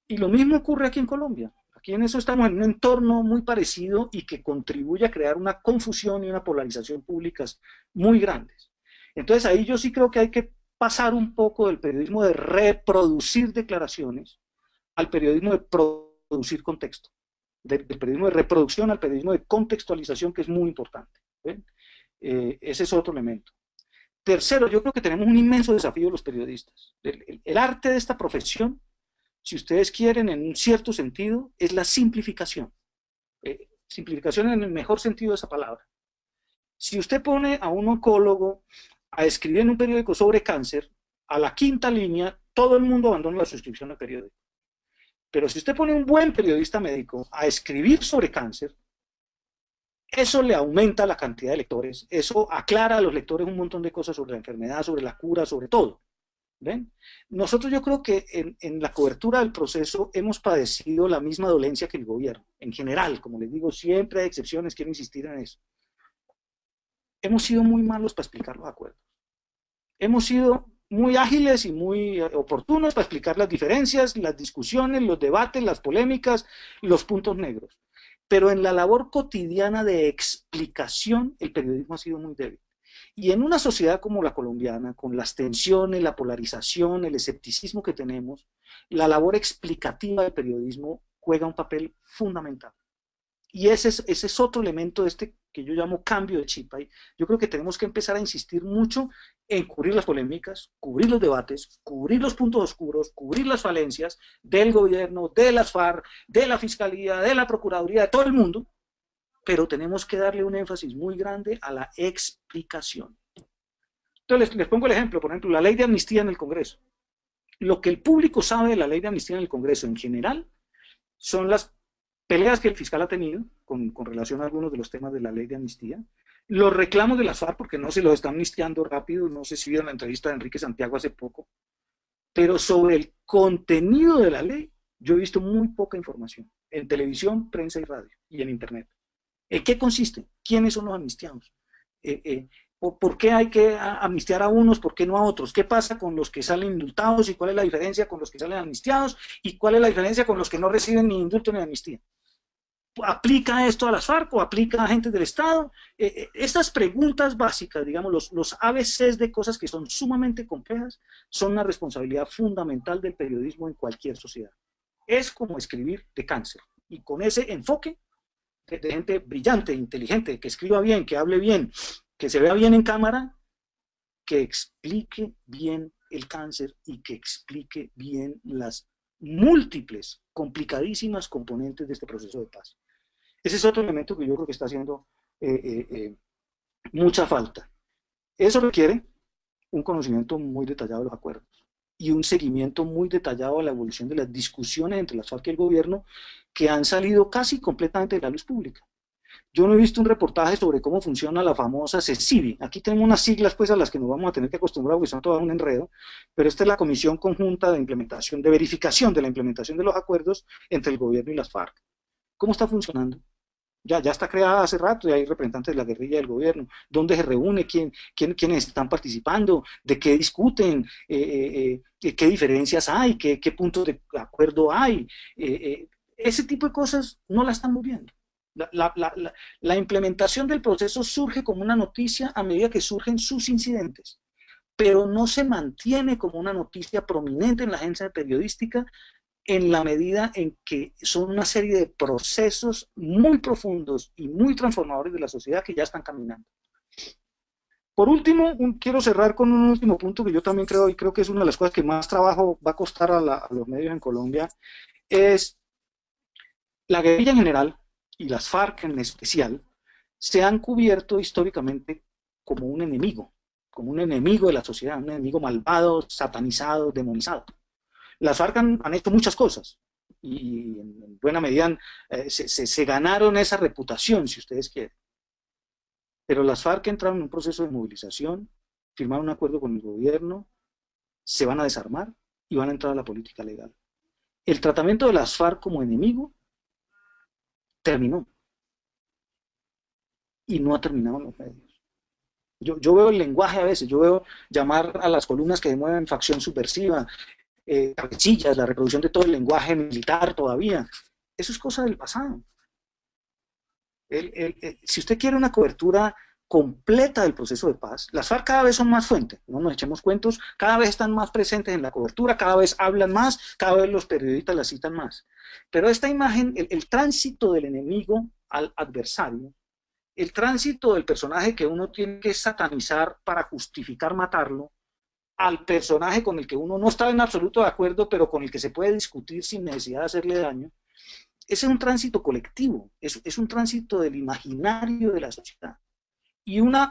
Y lo mismo ocurre aquí en Colombia. Aquí en eso estamos en un entorno muy parecido y que contribuye a crear una confusión y una polarización públicas muy grandes. Entonces ahí yo sí creo que hay que pasar un poco del periodismo de reproducir declaraciones al periodismo de producir contexto. Del periodismo de reproducción al periodismo de contextualización, que es muy importante. Ese es otro elemento. Tercero, yo creo que tenemos un inmenso desafío los periodistas. El arte de esta profesión, si ustedes quieren, en un cierto sentido, es la simplificación. Simplificación en el mejor sentido de esa palabra. Si usted pone a un oncólogo a escribir en un periódico sobre cáncer, a la quinta línea, todo el mundo abandona la suscripción al periódico. Pero si usted pone un buen periodista médico a escribir sobre cáncer, eso le aumenta la cantidad de lectores, eso aclara a los lectores un montón de cosas sobre la enfermedad, sobre la cura, sobre todo. ¿Ven? Nosotros yo creo que en la cobertura del proceso hemos padecido la misma dolencia que el gobierno, en general, como les digo, siempre hay excepciones, quiero insistir en eso. Hemos sido muy malos para explicar los acuerdos. Hemos sido muy ágiles y muy oportunos para explicar las diferencias, las discusiones, los debates, las polémicas, los puntos negros. Pero en la labor cotidiana de explicación, el periodismo ha sido muy débil. Y en una sociedad como la colombiana, con las tensiones, la polarización, el escepticismo que tenemos, la labor explicativa del periodismo juega un papel fundamental. Y ese es otro elemento de este que yo llamo cambio de chip. Yo creo que tenemos que empezar a insistir mucho en cubrir las polémicas, cubrir los debates, cubrir los puntos oscuros, cubrir las falencias del gobierno, de las FARC, de la Fiscalía, de la Procuraduría, de todo el mundo, pero tenemos que darle un énfasis muy grande a la explicación. Entonces les pongo el ejemplo, por ejemplo, la ley de amnistía en el Congreso. Lo que el público sabe de la ley de amnistía en el Congreso en general son las peleas que el fiscal ha tenido con relación a algunos de los temas de la ley de amnistía, los reclamos de las FARC, porque no se los está amnistiando rápido, no sé si vieron la entrevista de Enrique Santiago hace poco, pero sobre el contenido de la ley yo he visto muy poca información, en televisión, prensa y radio, y en internet. ¿En qué consiste? ¿Quiénes son los amnistiados? ¿Por qué hay que amnistiar a unos, por qué no a otros? ¿Qué pasa con los que salen indultados y cuál es la diferencia con los que salen amnistiados? ¿Y cuál es la diferencia con los que no reciben ni indulto ni amnistía? ¿Aplica esto a las FARC o aplica a agentes del Estado? Estas preguntas básicas, digamos, los ABCs de cosas que son sumamente complejas, son una responsabilidad fundamental del periodismo en cualquier sociedad. Es como escribir de cáncer. Y con ese enfoque de gente brillante, inteligente, que escriba bien, que hable bien, que se vea bien en cámara, que explique bien el cáncer y que explique bien las múltiples, complicadísimas componentes de este proceso de paz. Ese es otro elemento que yo creo que está haciendo mucha falta. Eso requiere un conocimiento muy detallado de los acuerdos y un seguimiento muy detallado de la evolución de las discusiones entre las FARC y el gobierno que han salido casi completamente de la luz pública. Yo no he visto un reportaje sobre cómo funciona la famosa CECIBI. Aquí tenemos unas siglas pues a las que nos vamos a tener que acostumbrar porque son todo un enredo, pero esta es la Comisión Conjunta de Implementación, de Verificación de la Implementación de los Acuerdos entre el gobierno y las FARC. ¿Cómo está funcionando? Ya está creada hace rato y hay representantes de la guerrilla del gobierno. ¿Dónde se reúne? ¿Quiénes están participando? ¿De qué discuten? ¿Qué diferencias hay? ¿Qué puntos de acuerdo hay? Ese tipo de cosas no la estamos viendo. La implementación del proceso surge como una noticia a medida que surgen sus incidentes, pero no se mantiene como una noticia prominente en la agencia periodística en la medida en que son una serie de procesos muy profundos y muy transformadores de la sociedad que ya están caminando. Por último, quiero cerrar con un último punto que yo también creo, y creo que es una de las cosas que más trabajo va a costar a los medios en Colombia, es la guerrilla en general y las FARC en especial se han cubierto históricamente como un enemigo de la sociedad, un enemigo malvado, satanizado, demonizado. Las FARC han hecho muchas cosas y en buena medida se ganaron esa reputación, si ustedes quieren. Pero las FARC entraron en un proceso de movilización, firmaron un acuerdo con el gobierno, se van a desarmar y van a entrar a la política legal. El tratamiento de las FARC como enemigo terminó y no ha terminado en los medios. Yo veo el lenguaje a veces, yo veo llamar a las columnas que demueven facción subversiva, cabecillas, la reproducción de todo el lenguaje militar todavía. Eso es cosa del pasado. Si usted quiere una cobertura completa del proceso de paz, las FARC cada vez son más fuentes, no nos echemos cuentos, cada vez están más presentes en la cobertura, cada vez hablan más, cada vez los periodistas las citan más. Pero esta imagen, el tránsito del enemigo al adversario, el tránsito del personaje que uno tiene que satanizar para justificar matarlo, al personaje con el que uno no está en absoluto de acuerdo, pero con el que se puede discutir sin necesidad de hacerle daño, ese es un tránsito colectivo, es un tránsito del imaginario de la sociedad. Y una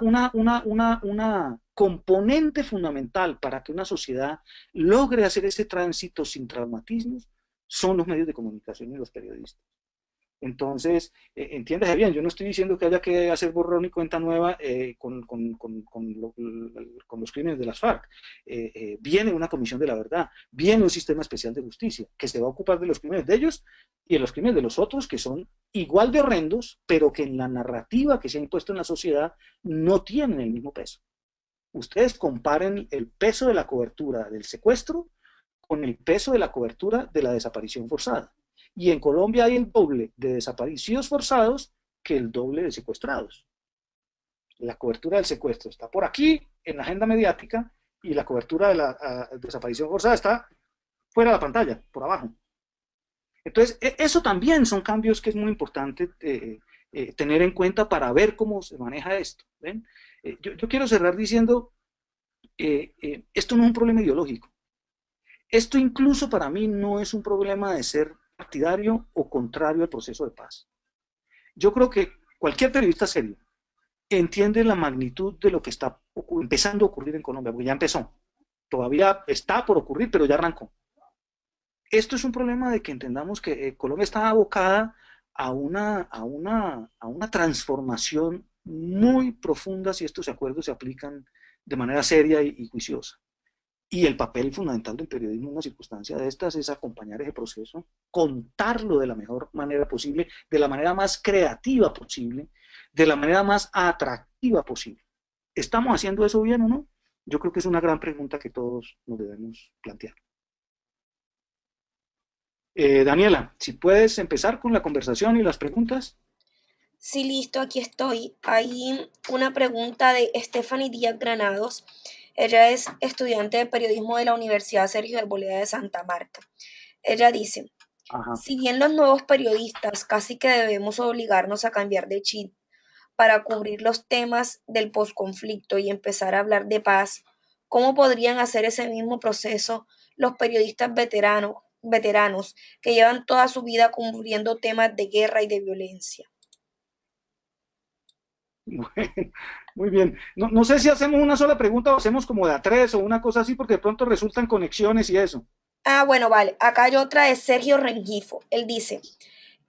componente fundamental para que una sociedad logre hacer ese tránsito sin traumatismos son los medios de comunicación y los periodistas. Entonces, entiéndase bien, yo no estoy diciendo que haya que hacer borrón y cuenta nueva con los crímenes de las FARC. Viene una comisión de la verdad, viene un sistema especial de justicia que se va a ocupar de los crímenes de ellos y de los crímenes de los otros que son igual de horrendos, pero que en la narrativa que se ha impuesto en la sociedad no tienen el mismo peso. Ustedes comparen el peso de la cobertura del secuestro con el peso de la cobertura de la desaparición forzada. Y en Colombia hay el doble de desaparecidos forzados que el doble de secuestrados. La cobertura del secuestro está por aquí en la agenda mediática y la cobertura de la desaparición forzada está fuera de la pantalla, por abajo. Entonces, eso también son cambios que es muy importante tener en cuenta para ver cómo se maneja esto. ¿Ven? Yo quiero cerrar diciendo, esto no es un problema ideológico. Esto incluso para mí no es un problema de ser partidario o contrario al proceso de paz. Yo creo que cualquier periodista serio entiende la magnitud de lo que está empezando a ocurrir en Colombia, porque ya empezó. Todavía está por ocurrir, pero ya arrancó. Esto es un problema de que entendamos que Colombia está abocada a una transformación muy profunda si estos acuerdos se aplican de manera seria y juiciosa. Y el papel fundamental del periodismo en una circunstancia de estas es acompañar ese proceso, contarlo de la mejor manera posible, de la manera más creativa posible, de la manera más atractiva posible. ¿Estamos haciendo eso bien o no? Yo creo que es una gran pregunta que todos nos debemos plantear. Daniela, si puedes empezar con la conversación y las preguntas. Sí, listo, aquí estoy. Hay una pregunta de Stephanie Díaz Granados. Ella es estudiante de periodismo de la Universidad Sergio de Arboleda de Santa Marta. Ella dice, Ajá. si bien los nuevos periodistas casi que debemos obligarnos a cambiar de chip para cubrir los temas del posconflicto y empezar a hablar de paz, ¿cómo podrían hacer ese mismo proceso los periodistas veteranos que llevan toda su vida cubriendo temas de guerra y de violencia? Muy bien. No, no sé si hacemos una sola pregunta o hacemos como de a tres o una cosa así, porque de pronto resultan conexiones y eso. Ah, bueno, vale. Acá hay otra de Sergio Rengifo. Él dice,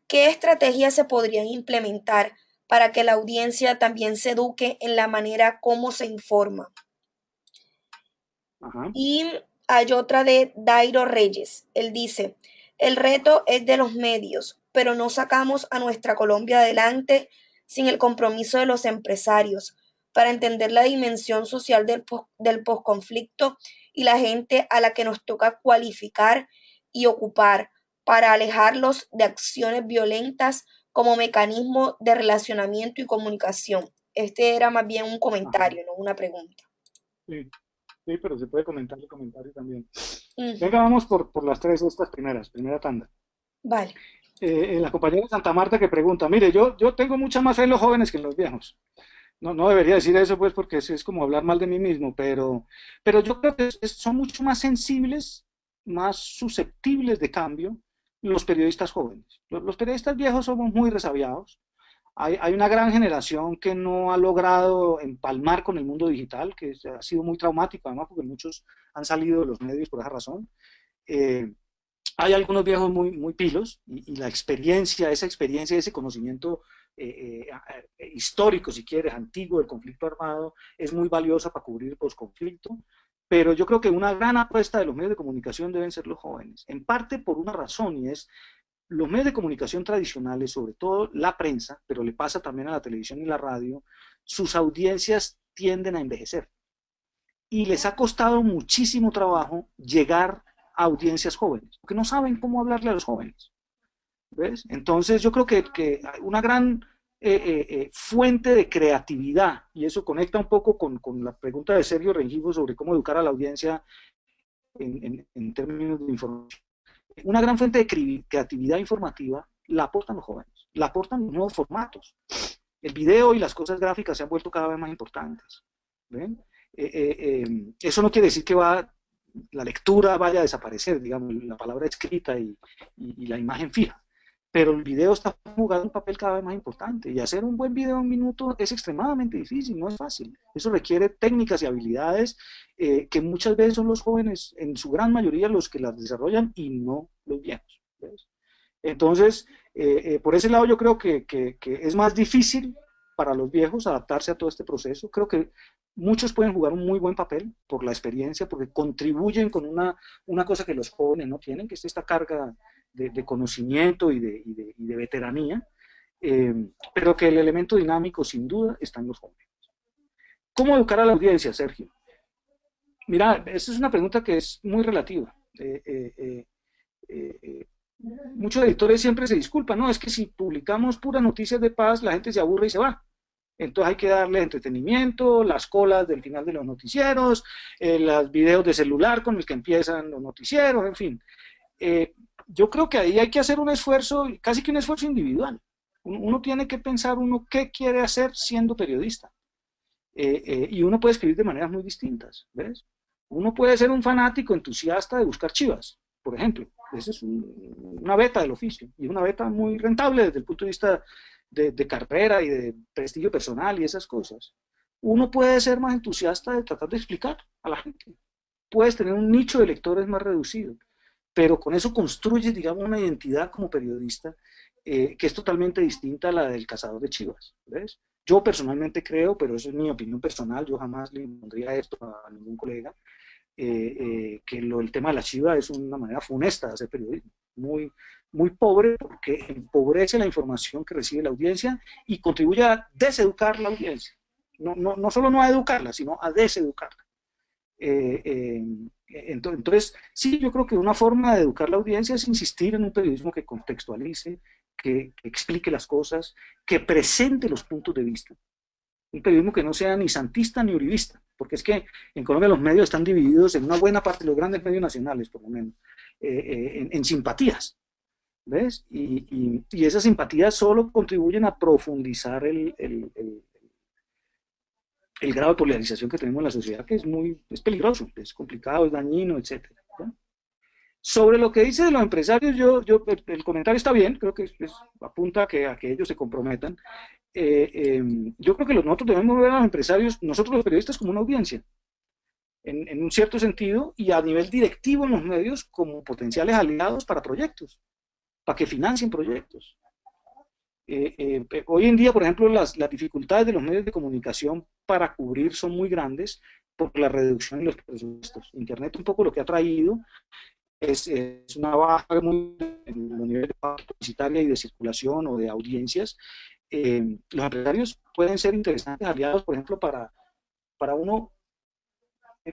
¿qué estrategias se podrían implementar para que la audiencia también se eduque en la manera como se informa? Ajá. Y hay otra de Dairo Reyes. Él dice, el reto es de los medios, pero no sacamos a nuestra Colombia adelante sin el compromiso de los empresarios para entender la dimensión social del posconflicto y la gente a la que nos toca cualificar y ocupar para alejarlos de acciones violentas como mecanismo de relacionamiento y comunicación. Este era más bien un Ajá. comentario, no una pregunta. Sí. Sí, pero se puede comentar el comentario también. Ujú. Venga, vamos por las tres estas primeras, primera tanda. Vale. La compañera Santa Marta que pregunta, mire, yo tengo mucha más fe en los jóvenes que en los viejos. No, no debería decir eso, pues, porque es como hablar mal de mí mismo, pero yo creo que son mucho más sensibles, más susceptibles de cambio los periodistas jóvenes. Los periodistas viejos somos muy resabiados. Hay una gran generación que no ha logrado empalmar con el mundo digital, que ha sido muy traumático, además, porque muchos han salido de los medios por esa razón. Eh, Hay algunos viejos muy pilos y la experiencia, esa experiencia, ese conocimiento histórico, si quieres, antiguo del conflicto armado, es muy valiosa para cubrir posconflicto, pero yo creo que una gran apuesta de los medios de comunicación deben ser los jóvenes, en parte por una razón, y es los medios de comunicación tradicionales, sobre todo la prensa, pero le pasa también a la televisión y la radio, sus audiencias tienden a envejecer y les ha costado muchísimo trabajo llegar a audiencias jóvenes, porque no saben cómo hablarle a los jóvenes. ¿Ves? Entonces yo creo que una gran fuente de creatividad, y eso conecta un poco con la pregunta de Sergio Rengifo sobre cómo educar a la audiencia en términos de información, una gran fuente de creatividad informativa la aportan los jóvenes, la aportan los nuevos formatos. El video y las cosas gráficas se han vuelto cada vez más importantes. ¿Ven? Eso no quiere decir que la lectura vaya a desaparecer, digamos, la palabra escrita y la imagen fija. Pero el video está jugando un papel cada vez más importante y hacer un buen video en un minuto es extremadamente difícil, no es fácil. Eso requiere técnicas y habilidades que muchas veces son los jóvenes, en su gran mayoría, los que las desarrollan y no los viejos. ¿Ves? Entonces, por ese lado yo creo que es más difícil para los viejos adaptarse a todo este proceso. Creo que muchos pueden jugar un muy buen papel por la experiencia, porque contribuyen con una cosa que los jóvenes no tienen, que es esta carga de conocimiento y de veteranía, eh, pero que el elemento dinámico sin duda está en los jóvenes. ¿Cómo educar a la audiencia, Sergio? Mira, esta es una pregunta que es muy relativa. Eh, Muchos editores siempre se disculpan, no, es que si publicamos puras noticias de paz, la gente se aburre y se va. Entonces hay que darle entretenimiento, las colas del final de los noticieros, los videos de celular con los que empiezan los noticieros, en fin. Eh, yo creo que ahí hay que hacer un esfuerzo, casi que un esfuerzo individual. Uno tiene que pensar uno qué quiere hacer siendo periodista. Y uno puede escribir de maneras muy distintas, ¿ves? Uno puede ser un fanático entusiasta de buscar chivas, por ejemplo. Esa es una beta del oficio, y una beta muy rentable desde el punto de vista de carrera y de prestigio personal y esas cosas. Uno puede ser más entusiasta de tratar de explicar a la gente. Puedes tener un nicho de lectores más reducido, pero con eso construyes, digamos, una identidad como periodista que es totalmente distinta a la del cazador de chivas, ¿ves? Yo personalmente creo, pero eso es mi opinión personal, yo jamás le pondría esto a ningún colega, que el tema de la chiva es una manera funesta de hacer periodismo, muy pobre porque empobrece la información que recibe la audiencia y contribuye a deseducar la audiencia. No solo no a educarla, sino a deseducarla. Eh, eh, entonces, sí, yo creo que una forma de educar la audiencia es insistir en un periodismo que contextualice, que explique las cosas, que presente los puntos de vista. Un periodismo que no sea ni santista ni uribista, porque es que en Colombia los medios están divididos en una buena parte de los grandes medios nacionales, por lo menos, en simpatías, ¿ves? Y esas simpatías solo contribuyen a profundizar el grado de polarización que tenemos en la sociedad, que es peligroso, es complicado, es dañino, etcétera. ¿No? Sobre lo que dice de los empresarios, el comentario está bien, creo que apunta a que ellos se comprometan. Yo creo que nosotros debemos ver a los empresarios, nosotros los periodistas, como una audiencia, en un cierto sentido, y a nivel directivo en los medios como potenciales aliados para proyectos, para que financien proyectos. Hoy en día, por ejemplo, las dificultades de los medios de comunicación para cubrir son muy grandes por la reducción de los presupuestos. Internet un poco lo que ha traído es una baja muy en los niveles de publicitaria y de circulación o de audiencias. Los empresarios pueden ser interesantes aliados, por ejemplo, para uno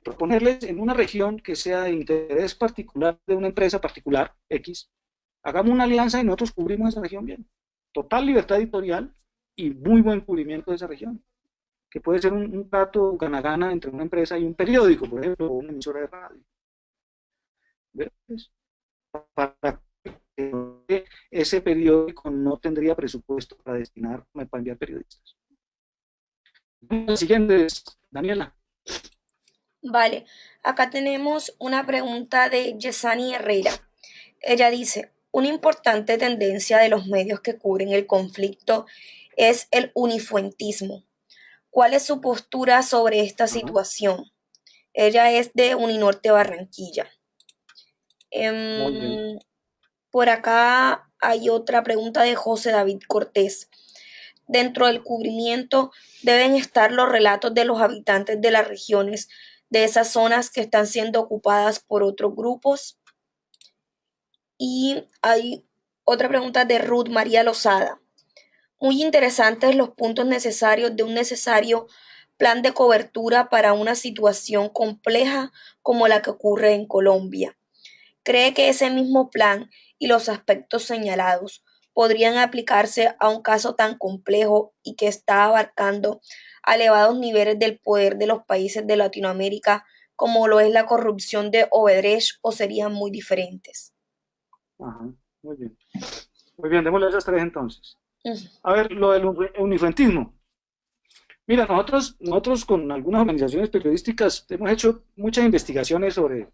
proponerles en una región que sea de interés particular de una empresa particular, X, hagamos una alianza y nosotros cubrimos esa región bien. Total libertad editorial y muy buen cubrimiento de esa región. que puede ser un trato gana-gana entre una empresa y un periódico, por ejemplo, o una emisora de radio. ¿Ves? Para que ese periódico no tendría presupuesto para destinar, para enviar periodistas. La siguiente es Daniela. Vale, acá tenemos una pregunta de Yesani Herrera. Ella dice, una importante tendencia de los medios que cubren el conflicto es el unifuentismo. ¿Cuál es su postura sobre esta Ajá, situación? Ella es de Uninorte Barranquilla. muy bien. Em, por acá hay otra pregunta de José David Cortés. Dentro del cubrimiento deben estar los relatos de los habitantes de las regiones de esas zonas que están siendo ocupadas por otros grupos. Y hay otra pregunta de Ruth María Lozada. Muy interesantes los puntos necesarios de un necesario plan de cobertura para una situación compleja como la que ocurre en Colombia. ¿Cree que ese mismo plan y los aspectos señalados podrían aplicarse a un caso tan complejo y que está abarcando a elevados niveles del poder de los países de Latinoamérica, como lo es la corrupción de Odebrecht, o serían muy diferentes? Ajá, muy bien. Muy bien, démosle esas tres entonces. Ujú. A ver, lo del unifuentismo. Mira, nosotros con algunas organizaciones periodísticas hemos hecho muchas investigaciones sobre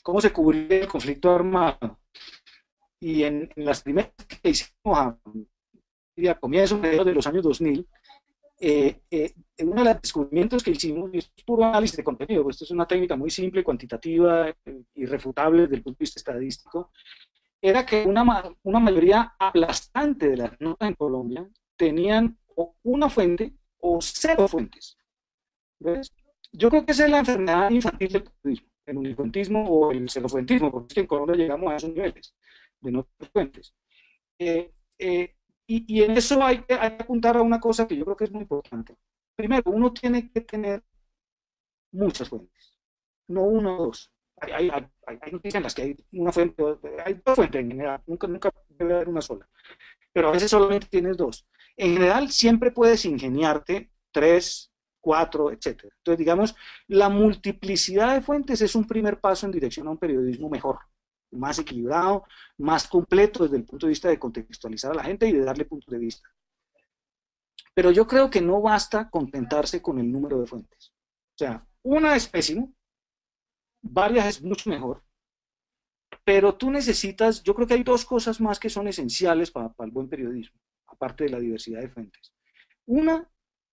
cómo se cubría el conflicto armado. Y en las primeras que hicimos a comienzos de los años 2000, uno de los descubrimientos que hicimos, y esto es puro análisis de contenido, pues esto es una técnica muy simple, cuantitativa, irrefutable desde el punto de vista estadístico, era que una mayoría aplastante de las notas en Colombia tenían o una fuente o cero fuentes. ¿Ves? Yo creo que esa es la enfermedad infantil del periodismo, el unifuentismo o el cerofuentismo, porque es que en Colombia llegamos a esos niveles de no fuentes. Eh, eh, y en eso hay que apuntar a una cosa que yo creo que es muy importante. Primero, uno tiene que tener muchas fuentes, no uno o dos. Hay noticias en las que hay una fuente, hay dos fuentes en general, nunca debe haber una sola, pero a veces solamente tienes dos. En general, siempre puedes ingeniarte tres, cuatro, etcétera. Entonces, digamos, la multiplicidad de fuentes es un primer paso en dirección a un periodismo mejor, más equilibrado, más completo desde el punto de vista de contextualizar a la gente y de darle puntos de vista. Pero yo creo que no basta contentarse con el número de fuentes. O sea, una es pésimo, varias es mucho mejor, pero tú necesitas, yo creo que hay dos cosas más que son esenciales para el buen periodismo, aparte de la diversidad de fuentes. Una,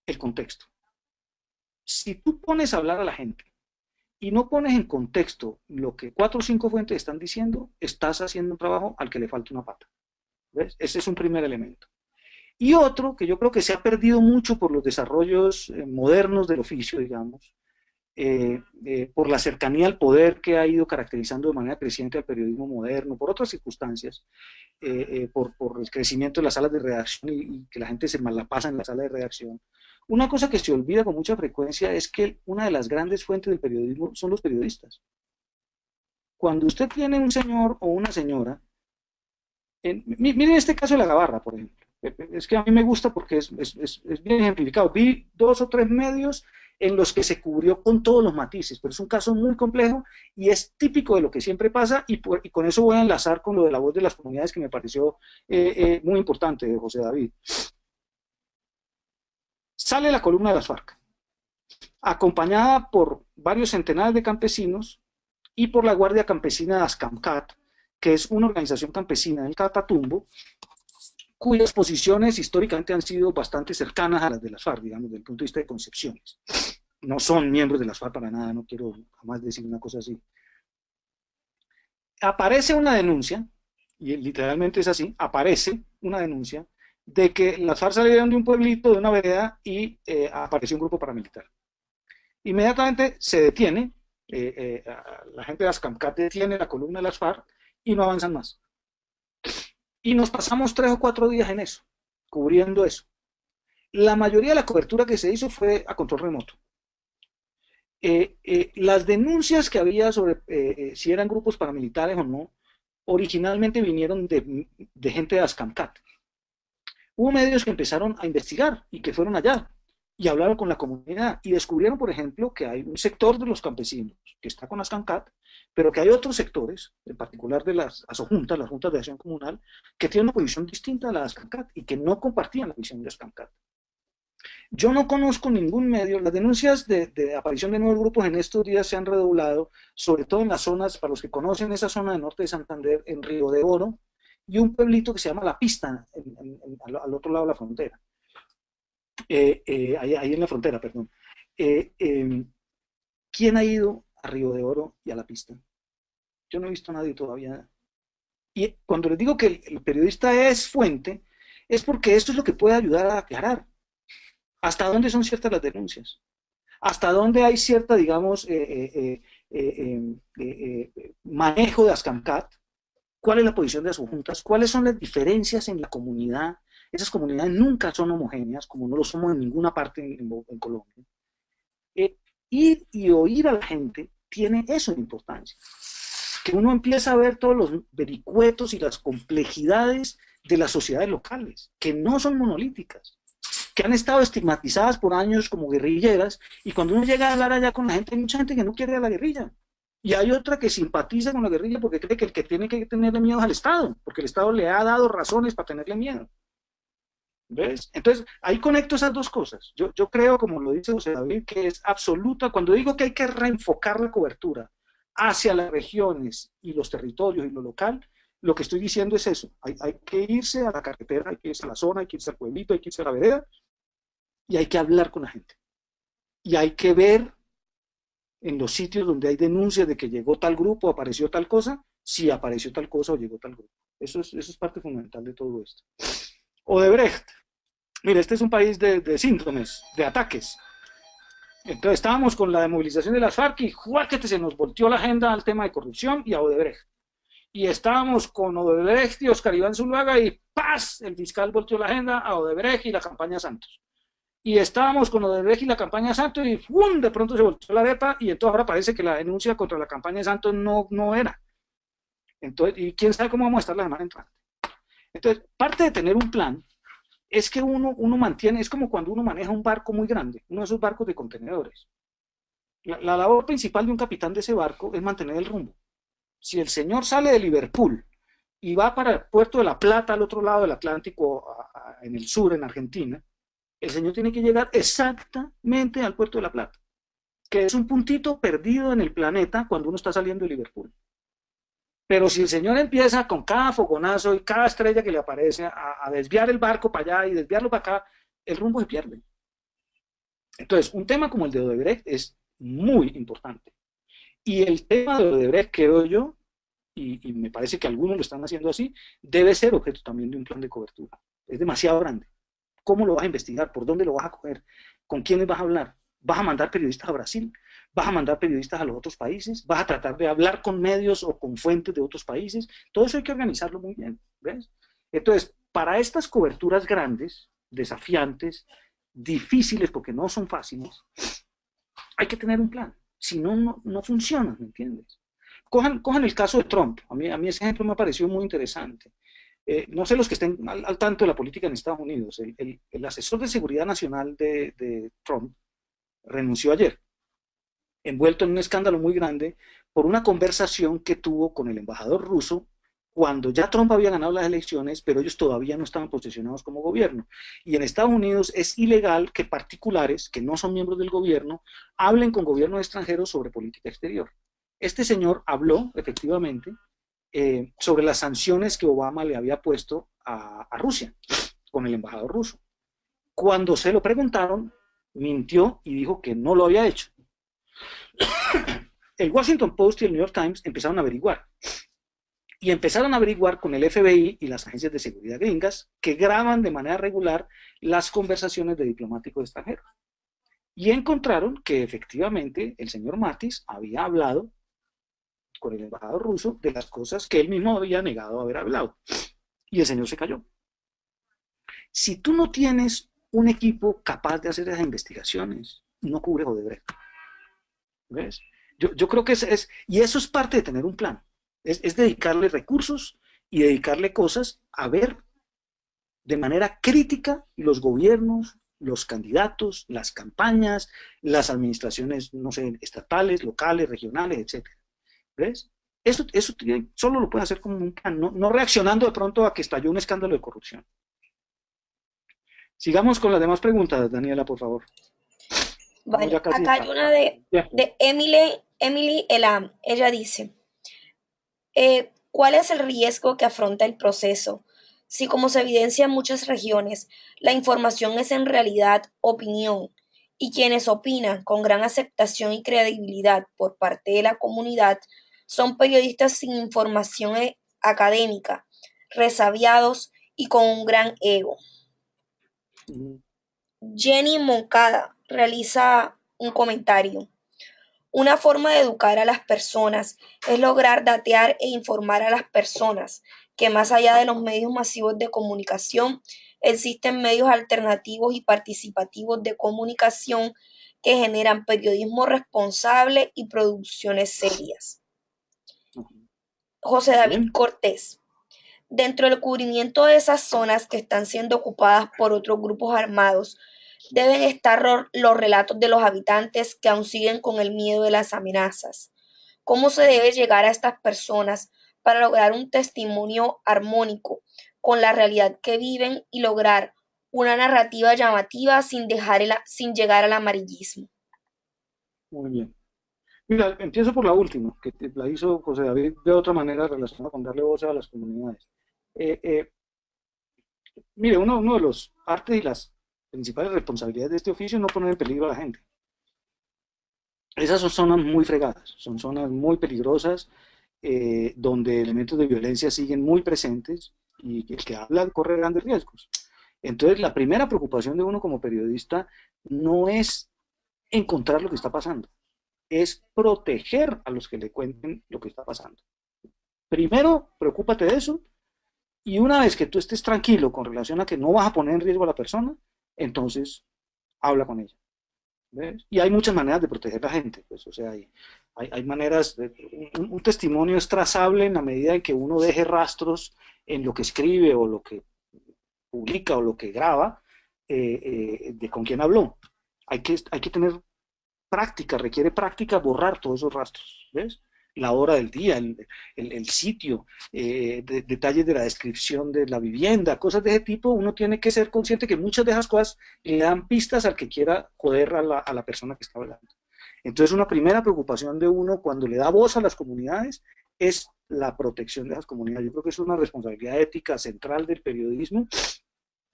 el contexto. Si tú pones a hablar a la gente y no pones en contexto lo que cuatro o cinco fuentes están diciendo, estás haciendo un trabajo al que le falta una pata. ¿Ves? Ese es un primer elemento. Y otro que yo creo que se ha perdido mucho por los desarrollos modernos del oficio, digamos, por la cercanía al poder que ha ido caracterizando de manera creciente al periodismo moderno, por otras circunstancias, por el crecimiento de las salas de redacción y que la gente se malapasa en la sala de redacción. Una cosa que se olvida con mucha frecuencia es que una de las grandes fuentes del periodismo son los periodistas. Cuando usted tiene un señor o una señora, miren este caso de la Gabarra, por ejemplo. Es que a mí me gusta porque es bien ejemplificado. Vi dos o tres medios en los que se cubrió con todos los matices, pero es un caso muy complejo y es típico de lo que siempre pasa y con eso voy a enlazar con lo de la voz de las comunidades que me pareció muy importante de José David. Sale la columna de las FARC, acompañada por varios centenares de campesinos y por la Guardia Campesina de Ascamcat, que es una organización campesina del Catatumbo, cuyas posiciones históricamente han sido bastante cercanas a las de las FARC, digamos, desde el punto de vista de concepciones. No son miembros de las FARC para nada, no quiero jamás decir una cosa así. Aparece una denuncia, y literalmente es así, aparece una denuncia de que las FARC salieron de un pueblito, de una vereda, y apareció un grupo paramilitar. Inmediatamente se detiene, la gente de Ascamcat detiene la columna de las FARC y no avanzan más. Y nos pasamos 3 o 4 días en eso, cubriendo eso. La mayoría de la cobertura que se hizo fue a control remoto. Las denuncias que había sobre si eran grupos paramilitares o no, originalmente vinieron de gente de Ascamcat. Hubo medios que empezaron a investigar y que fueron allá. y hablaron con la comunidad y descubrieron, por ejemplo, que hay un sector de los campesinos que está con Ascancat, pero que hay otros sectores, en particular de las asojuntas, las juntas de acción comunal, que tienen una posición distinta a la de Ascancat y que no compartían la visión de Ascancat. Yo no conozco ningún medio, las denuncias de aparición de nuevos grupos en estos días se han redoblado, sobre todo en las zonas, para los que conocen esa zona del norte de Santander, en Río de Oro, y un pueblito que se llama La Pista, al otro lado de la frontera. Ahí en la frontera, perdón. Eh, eh, ¿Quién ha ido a Río de Oro y a La Pista? Yo no he visto a nadie todavía. Y cuando les digo que el periodista es fuente, es porque esto es lo que puede ayudar a aclarar hasta dónde son ciertas las denuncias, hasta dónde hay cierta, digamos, manejo de Ascamcat, cuál es la posición de las subjuntas, cuáles son las diferencias en la comunidad. Esas comunidades nunca son homogéneas, como no lo somos en ninguna parte en Colombia. Ir y oír a la gente tiene eso de importancia. Que uno empieza a ver todos los vericuetos y las complejidades de las sociedades locales, que no son monolíticas, que han estado estigmatizadas por años como guerrilleras, y cuando uno llega a hablar allá con la gente, hay mucha gente que no quiere a la guerrilla, y hay otra que simpatiza con la guerrilla porque cree que el que tiene que tenerle miedo es al Estado, porque el Estado le ha dado razones para tenerle miedo. ¿Ves? Entonces, ahí conecto esas dos cosas. Yo creo, como lo dice José David, que es absoluta, cuando digo que hay que reenfocar la cobertura hacia las regiones y los territorios y lo local, lo que estoy diciendo es eso. Hay que irse a la carretera, hay que irse a la zona, hay que irse al pueblito, hay que irse a la vereda, y hay que hablar con la gente. Y hay que ver en los sitios donde hay denuncias de que llegó tal grupo, apareció tal cosa, si apareció tal cosa o llegó tal grupo. Eso es parte fundamental de todo esto. Odebrecht. Mire, este es un país de síndromes, de ataques. Entonces estábamos con la demovilización de las FARC y ¡juáquete! Se nos volteó la agenda al tema de corrupción y a Odebrecht. Y estábamos con Odebrecht y Oscar Iván Zuluaga y ¡paz! El fiscal volteó la agenda a Odebrecht y la campaña Santos. Y estábamos con Odebrecht y la campaña Santos y ¡fum! De pronto se volteó la arepa y entonces ahora parece que la denuncia contra la campaña Santos no era. Entonces, y quién sabe cómo vamos a estar la semana entrante. Entonces, parte de tener un plan es que uno mantiene, es como cuando uno maneja un barco muy grande, uno de esos barcos de contenedores. La labor principal de un capitán de ese barco es mantener el rumbo. Si el señor sale de Liverpool y va para el puerto de La Plata, al otro lado del Atlántico, en el sur, en Argentina, el señor tiene que llegar exactamente al puerto de La Plata, que es un puntito perdido en el planeta cuando uno está saliendo de Liverpool. Pero si el señor empieza con cada fogonazo y cada estrella que le aparece a desviar el barco para allá y desviarlo para acá, el rumbo se pierde. Entonces, un tema como el de Odebrecht es muy importante. Y el tema de Odebrecht, creo yo, y me parece que algunos lo están haciendo así, debe ser objeto también de un plan de cobertura. Es demasiado grande. ¿Cómo lo vas a investigar? ¿Por dónde lo vas a coger? ¿Con quiénes vas a hablar? ¿Vas a mandar periodistas a Brasil? ¿Vas a mandar periodistas a los otros países? ¿Vas a tratar de hablar con medios o con fuentes de otros países? Todo eso hay que organizarlo muy bien, ¿ves? Entonces, para estas coberturas grandes, desafiantes, difíciles porque no son fáciles, hay que tener un plan. Si no, no funciona, ¿me entiendes? Cojan el caso de Trump. A mí ese ejemplo me ha parecido muy interesante. No sé los que estén al tanto de la política en Estados Unidos. El asesor de seguridad nacional de Trump renunció ayer, envuelto en un escándalo muy grande por una conversación que tuvo con el embajador ruso cuando ya Trump había ganado las elecciones, pero ellos todavía no estaban posicionados como gobierno. Y en Estados Unidos es ilegal que particulares, que no son miembros del gobierno, hablen con gobiernos extranjeros sobre política exterior. Este señor habló, efectivamente, sobre las sanciones que Obama le había puesto a Rusia, con el embajador ruso. Cuando se lo preguntaron, mintió y dijo que no lo había hecho. El Washington Post y el New York Times empezaron a averiguar. Y empezaron a averiguar con el FBI y las agencias de seguridad gringas que graban de manera regular las conversaciones de diplomáticos extranjeros. Y encontraron que efectivamente el señor Mattis había hablado con el embajador ruso de las cosas que él mismo había negado haber hablado. Y el señor se cayó. Si tú no tienes un equipo capaz de hacer esas investigaciones, no cubres Odebrecht. ¿Ves? Yo creo que y eso es parte de tener un plan. Es dedicarle recursos y dedicarle cosas a ver de manera crítica los gobiernos, los candidatos, las campañas, las administraciones, no sé, estatales, locales, regionales, etcétera. ¿Ves? Eso solo lo puede hacer como un plan, no reaccionando de pronto a que estalló un escándalo de corrupción. Sigamos con las demás preguntas, Daniela, por favor. Estamos Vale, ya casi acá hay una tiempo. de Emily Elam. Ella dice, ¿cuál es el riesgo que afronta el proceso? Si, como se evidencia en muchas regiones, la información es en realidad opinión y quienes opinan con gran aceptación y credibilidad por parte de la comunidad son periodistas sin información académica, resabiados y con un gran ego. Ujú. Jenny Moncada realiza un comentario. Una forma de educar a las personas es lograr datear e informar a las personas que más allá de los medios masivos de comunicación, existen medios alternativos y participativos de comunicación que generan periodismo responsable y producciones serias. José Muy David bien. Cortés. Dentro del cubrimiento de esas zonas que están siendo ocupadas por otros grupos armados, deben estar los relatos de los habitantes que aún siguen con el miedo de las amenazas. ¿Cómo se debe llegar a estas personas para lograr un testimonio armónico con la realidad que viven y lograr una narrativa llamativa sin llegar al amarillismo? Muy bien. Mira, empiezo por la última, que la hizo José David de otra manera relacionada con darle voz a las comunidades. Eh, eh, Mire, uno de los artes y las principales responsabilidades de este oficio es no poner en peligro a la gente. Esas son zonas muy fregadas, son zonas muy peligrosas, donde elementos de violencia siguen muy presentes y el que habla corre grandes riesgos. Entonces, la primera preocupación de uno como periodista no es encontrar lo que está pasando, es proteger a los que le cuenten lo que está pasando. Primero, preocúpate de eso, y una vez que tú estés tranquilo con relación a que no vas a poner en riesgo a la persona, entonces habla con ella. ¿Ves? Y hay muchas maneras de proteger a la gente, pues, o sea, hay maneras, un testimonio es trazable en la medida en que uno deje rastros en lo que escribe o lo que publica o lo que graba, de con quién habló. Hay que tener práctica, requiere práctica borrar todos esos rastros, ¿ves? La hora del día, el sitio, detalles de la descripción de la vivienda, cosas de ese tipo. Uno tiene que ser consciente que muchas de esas cosas le dan pistas al que quiera joder a la persona que está hablando. Entonces, una primera preocupación de uno cuando le da voz a las comunidades es la protección de esas comunidades. Yo creo que es una responsabilidad ética central del periodismo.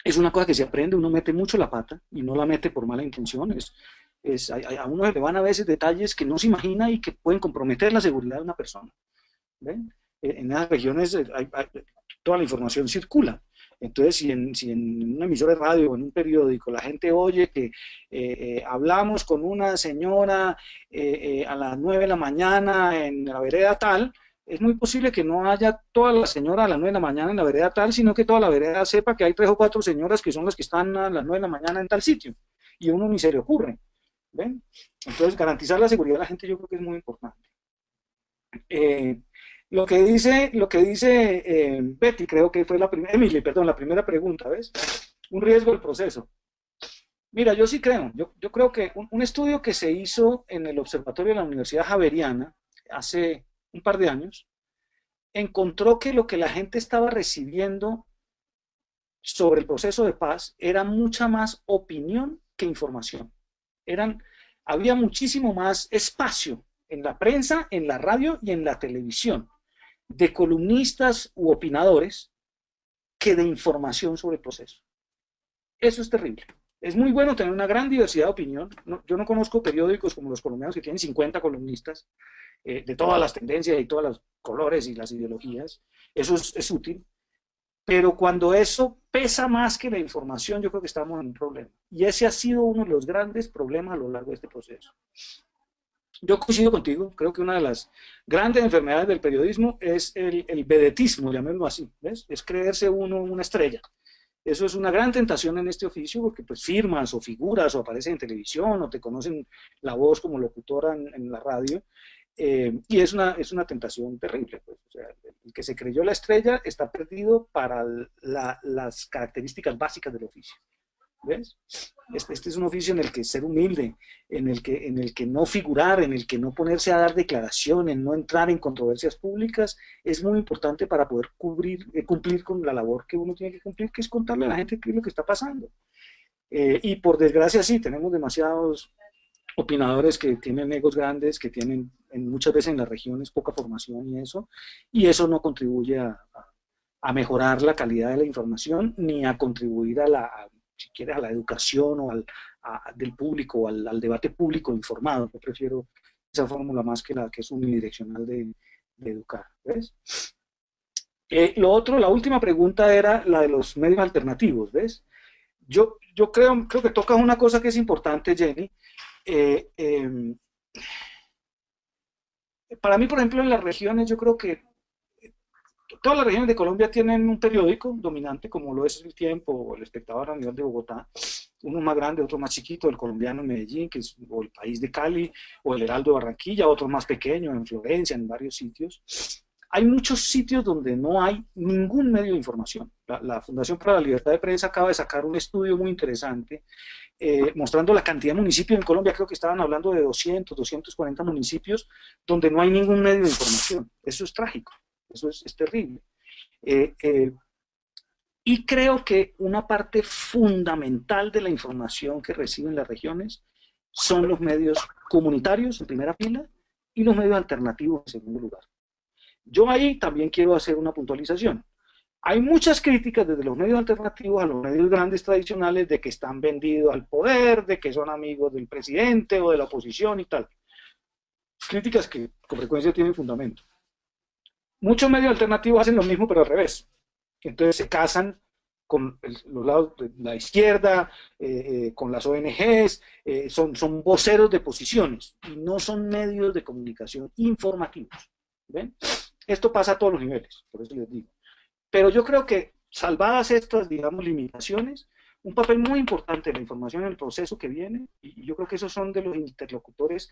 Es una cosa que se aprende, uno mete mucho la pata y no la mete por mala intención. A uno le van a veces detalles que no se imagina y que pueden comprometer la seguridad de una persona. ¿Ven? En esas regiones toda la información circula. Entonces, si en una emisora de radio o en un periódico la gente oye que hablamos con una señora a las 9 de la mañana en la vereda tal, es muy posible que no haya toda la señora a las 9 de la mañana en la vereda tal, sino que toda la vereda sepa que hay 3 o 4 señoras que son las que están a las 9 de la mañana en tal sitio. Y a uno ni se le ocurre. ¿Ven? Entonces, garantizar la seguridad de la gente yo creo que es muy importante. Eh, lo que dice Betty, creo que fue la primera, Emily, perdón, la primera pregunta, ¿ves? Un riesgo del proceso. Mira, yo sí creo, yo creo que un estudio que se hizo en el observatorio de la Universidad Javeriana hace un par de años, encontró que lo que la gente estaba recibiendo sobre el proceso de paz era mucha más opinión que información. Eran, había muchísimo más espacio en la prensa, en la radio y en la televisión de columnistas u opinadores que de información sobre el proceso. Eso es terrible. Es muy bueno tener una gran diversidad de opinión. No, yo no conozco periódicos como los colombianos que tienen 50 columnistas de todas las tendencias y todos los colores y las ideologías. Eso es útil. Pero cuando eso pesa más que la información, yo creo que estamos en un problema. Y ese ha sido uno de los grandes problemas a lo largo de este proceso. Yo coincido contigo, creo que una de las grandes enfermedades del periodismo es el vedetismo, llamémoslo así, ¿ves? Es creerse uno una estrella. Eso es una gran tentación en este oficio porque pues firmas o figuras o apareces en televisión o te conocen la voz como locutora en la radio, y es una tentación terrible. Pues. O sea, el que se creyó la estrella está perdido para las características básicas del oficio. ¿ves? Este es un oficio en el que ser humilde, en el que no figurar, en el que no ponerse a dar declaraciones, no entrar en controversias públicas, es muy importante para poder cumplir con la labor que uno tiene que cumplir, que es contarle a la gente qué es lo que está pasando. Y por desgracia sí, tenemos demasiados opinadores que tienen egos grandes, que tienen muchas veces en las regiones poca formación y eso no contribuye a mejorar la calidad de la información ni a contribuir si quieres, a la educación o del público o al debate público informado. Yo prefiero esa fórmula más que la que es unidireccional de educar. ¿Ves? Lo otro, la última pregunta era la de los medios alternativos, ¿ves? Yo creo que tocas una cosa que es importante, Jenny. Eh, eh, para mí, por ejemplo, en las regiones, yo creo que todas las regiones de Colombia tienen un periódico dominante, como lo es El Tiempo o El Espectador a nivel de Bogotá, uno más grande, otro más chiquito, el colombiano en Medellín, o El País de Cali, o El Heraldo de Barranquilla, otro más pequeño en Florencia, en varios sitios. Hay muchos sitios donde no hay ningún medio de información. La Fundación para la Libertad de Prensa acaba de sacar un estudio muy interesante mostrando la cantidad de municipios en Colombia. Creo que estaban hablando de 240 municipios donde no hay ningún medio de información. Eso es trágico, eso es terrible. Eh, eh, y creo que una parte fundamental de la información que reciben las regiones son los medios comunitarios en primera fila y los medios alternativos en segundo lugar. Yo ahí también quiero hacer una puntualización. Hay muchas críticas desde los medios alternativos a los medios grandes tradicionales de que están vendidos al poder, de que son amigos del presidente o de la oposición y tal. Críticas que con frecuencia tienen fundamento. Muchos medios alternativos hacen lo mismo pero al revés. Entonces se casan con los lados de la izquierda, con las ONGs, son voceros de posiciones y no son medios de comunicación informativos. ¿Ven? Esto pasa a todos los niveles, por eso les digo. Pero yo creo que, salvadas estas, digamos, limitaciones, un papel muy importante de la información en el proceso que viene, y yo creo que esos son de los interlocutores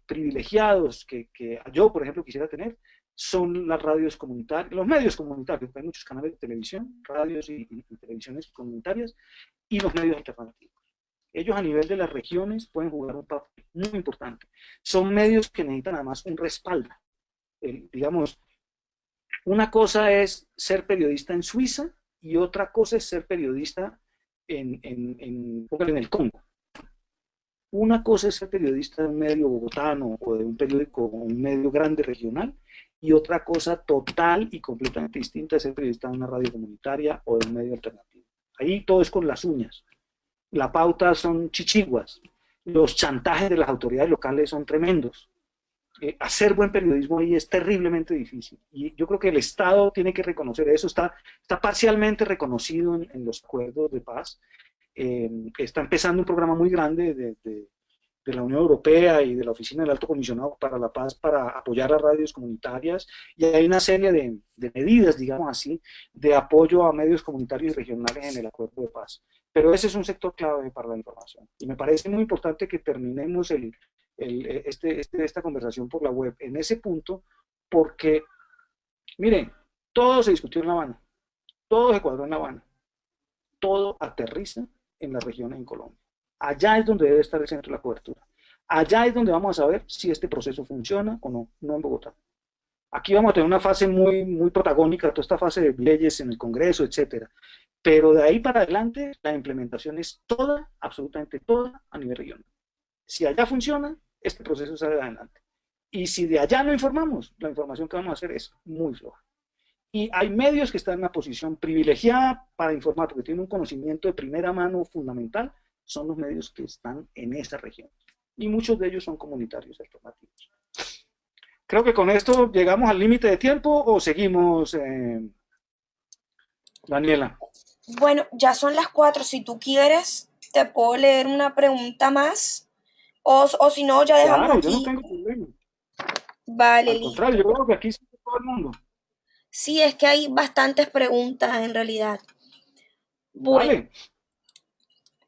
privilegiados que yo, por ejemplo, quisiera tener, son las radios comunitarias, los medios comunitarios, hay muchos canales de televisión, radios y televisiones comunitarias, y los medios alternativos. Ellos a nivel de las regiones pueden jugar un papel muy importante. Son medios que necesitan además un respaldo. Digamos, una cosa es ser periodista en Suiza y otra cosa es ser periodista en el Congo. Una cosa es ser periodista de un medio bogotano o de un periódico o un medio grande regional y otra cosa total y completamente distinta es ser periodista de una radio comunitaria o de un medio alternativo. Ahí todo es con las uñas. La pauta son chichiguas. Los chantajes de las autoridades locales son tremendos. Hacer buen periodismo ahí es terriblemente difícil. Y yo creo que el Estado tiene que reconocer eso. Está parcialmente reconocido en los acuerdos de paz. Está empezando un programa muy grande de la Unión Europea y de la Oficina del Alto Comisionado para la Paz para apoyar a radios comunitarias. Y hay una serie de medidas, digamos así, de apoyo a medios comunitarios y regionales en el acuerdo de paz. Pero ese es un sector clave para la información. Y me parece muy importante que terminemos esta conversación por la web en ese punto, porque, miren, todo se discutió en La Habana, todo se cuadró en La Habana, todo aterriza en las regiones en Colombia. Allá es donde debe estar el centro de la cobertura. Allá es donde vamos a saber si este proceso funciona o no, no en Bogotá. Aquí vamos a tener una fase muy protagónica, toda esta fase de leyes en el Congreso, etcétera. Pero de ahí para adelante, la implementación es toda, absolutamente toda, a nivel regional. Si allá funciona, este proceso sale adelante. Y si de allá no informamos, la información que vamos a hacer es muy floja. Y hay medios que están en una posición privilegiada para informar, porque tienen un conocimiento de primera mano fundamental, son los medios que están en esa región. Y muchos de ellos son comunitarios alternativos. Creo que con esto llegamos al límite de tiempo o seguimos, Daniela. Bueno, ya son las 4. Si tú quieres, te puedo leer una pregunta más. O si no, ya dejamos Claro, yo no aquí. tengo problema. Vale, Al contrario, yo listo. creo que aquí sí todo el mundo. Sí, es que hay bastantes preguntas en realidad. Bueno, Dale.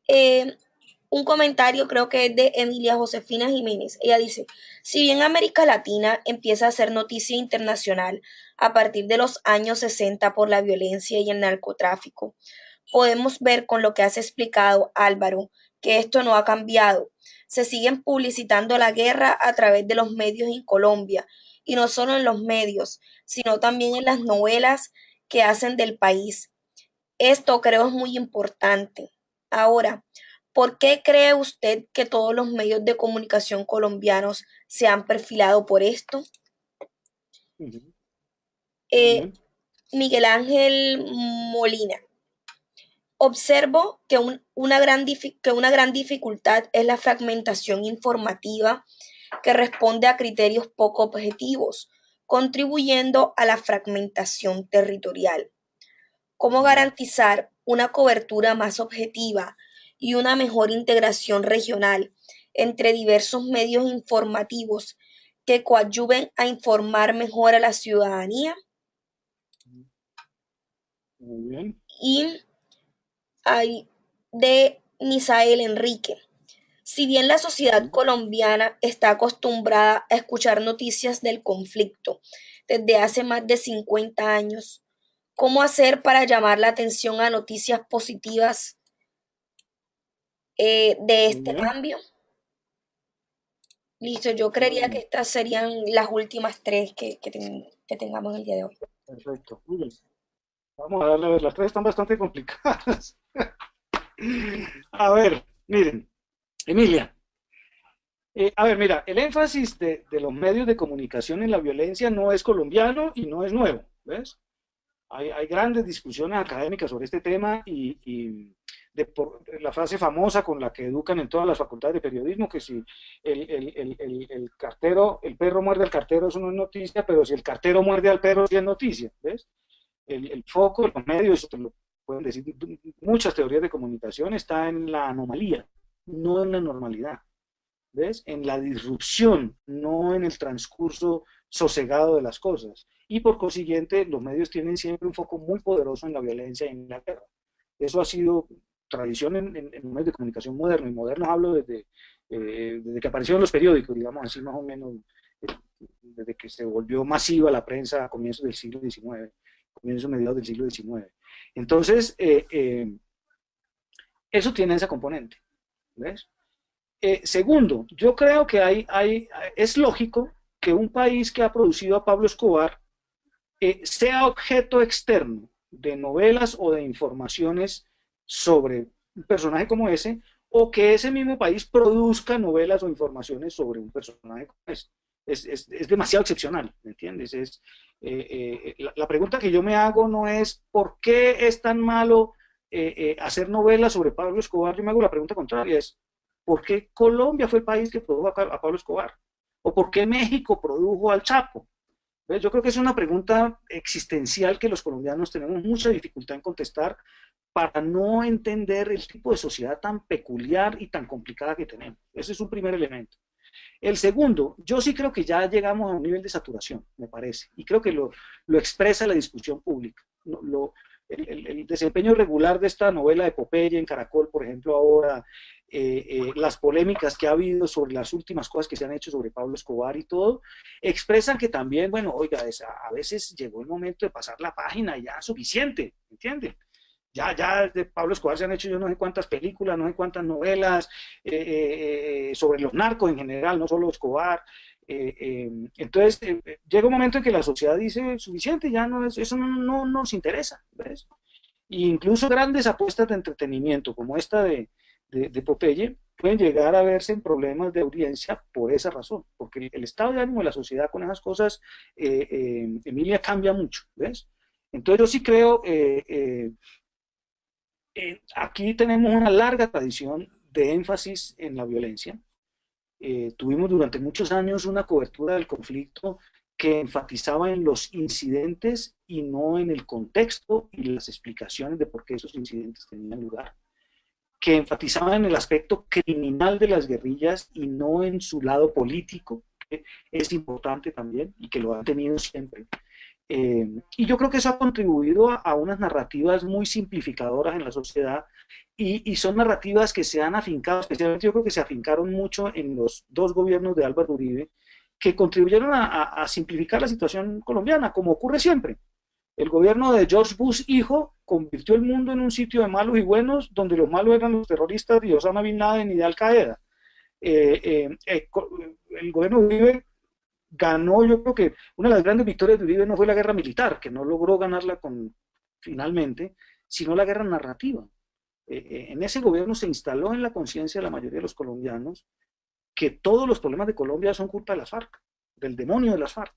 eh, un comentario creo que es de Emilia Josefina Jiménez. Ella dice, si bien América Latina empieza a ser noticia internacional a partir de los años 60 por la violencia y el narcotráfico, Podemos ver con lo que has explicado, Álvaro, que esto no ha cambiado. Se siguen publicitando la guerra a través de los medios en Colombia, y no solo en los medios, sino también en las novelas que hacen del país. Esto creo es muy importante. Ahora, ¿por qué cree usted que todos los medios de comunicación colombianos se han perfilado por esto? Ujú. Muy Eh, bien. Miguel Ángel Molina. Observo que una gran dificultad es la fragmentación informativa que responde a criterios poco objetivos, contribuyendo a la fragmentación territorial. ¿Cómo Ujú. garantizar una cobertura más objetiva y una mejor integración regional entre diversos medios informativos que coadyuven a informar mejor a la ciudadanía? Muy bien. Y hay de Misael Enrique. Si bien la sociedad Ujú. colombiana está acostumbrada a escuchar noticias del conflicto desde hace más de 50 años, ¿cómo hacer para llamar la atención a noticias positivas de Muy este bien. cambio? Listo, yo Muy creería que bien. estas serían las últimas tres que tengamos el día de hoy. Perfecto. Muy bien. Vamos a darle a ver. Las tres están bastante complicadas. A ver, miren, Emilia. A ver, mira, el énfasis de los medios de comunicación en la violencia no es colombiano y no es nuevo, ¿ves? Hay grandes discusiones académicas sobre este tema y la frase famosa con la que educan en todas las facultades de periodismo, que si el cartero, el perro muerde al cartero, eso no es noticia, pero si el cartero muerde al perro, sí es noticia, ¿ves? El foco de los medios, eso te lo pueden decir muchas teorías de comunicación, está en la anomalía, no en la normalidad. ¿Ves? En la disrupción, no en el transcurso sosegado de las cosas. Y por consiguiente, los medios tienen siempre un foco muy poderoso en la violencia y en la guerra. Eso ha sido tradición en medios de comunicación modernos, y modernos hablo desde que aparecieron los periódicos, digamos así más o menos, eh, desde que se volvió masiva la prensa a comienzos del siglo XIX, comienzos mediados del siglo XIX. Entonces, eso tiene esa componente, ¿ves? Segundo, yo creo que es lógico que un país que ha producido a Pablo Escobar sea objeto externo de novelas o de informaciones sobre un personaje como ese, o que ese mismo país produzca novelas o informaciones sobre un personaje como ese. Es demasiado excepcional, ¿me entiendes? La pregunta que yo me hago no es por qué es tan malo hacer novelas sobre Pablo Escobar. Yo me hago la pregunta contraria, es ¿por qué Colombia fue el país que produjo a Pablo Escobar? ¿O por qué México produjo al Chapo? ¿Ves? Yo creo que es una pregunta existencial que los colombianos tenemos mucha dificultad en contestar para no entender el tipo de sociedad tan peculiar y tan complicada que tenemos. Ese es un primer elemento. El segundo, yo sí creo que ya llegamos a un nivel de saturación, me parece, y creo que lo expresa la discusión pública. El desempeño regular de esta novela de Popeye en Caracol, por ejemplo, ahora, las polémicas que ha habido sobre las últimas cosas que se han hecho sobre Pablo Escobar y todo, expresan que también, bueno, oiga, a veces llegó el momento de pasar la página y ya suficiente, ¿entiende? Ya de Pablo Escobar se han hecho yo no sé cuántas películas, no sé cuántas novelas sobre los narcos en general, no solo Escobar. Entonces, llega un momento en que la sociedad dice, suficiente, ya no es, eso no nos interesa, ¿ves? E incluso grandes apuestas de entretenimiento, como esta de Popeye, pueden llegar a verse en problemas de audiencia por esa razón, porque el estado de ánimo de la sociedad con esas cosas, Emilia, cambia mucho, ¿ves? Entonces yo sí creo aquí tenemos una larga tradición de énfasis en la violencia. Tuvimos durante muchos años una cobertura del conflicto que enfatizaba en los incidentes y no en el contexto y las explicaciones de por qué esos incidentes tenían lugar, que enfatizaba en el aspecto criminal de las guerrillas y no en su lado político, que es importante también y que lo han tenido siempre. Y yo creo que eso ha contribuido a unas narrativas muy simplificadoras en la sociedad y son narrativas que se han afincado, especialmente yo creo que se afincaron mucho en los dos gobiernos de Álvaro Uribe, que contribuyeron a simplificar la situación colombiana, como ocurre siempre. El gobierno de George Bush hijo convirtió el mundo en un sitio de malos y buenos, donde los malos eran los terroristas de Osama Bin Laden y de Al Qaeda. El gobierno de Uribe ganó, yo creo que una de las grandes victorias de Uribe no fue la guerra militar, que no logró ganarla finalmente, sino la guerra narrativa. En ese gobierno se instaló en la conciencia de la mayoría de los colombianos que todos los problemas de Colombia son culpa de las FARC, del demonio de las FARC.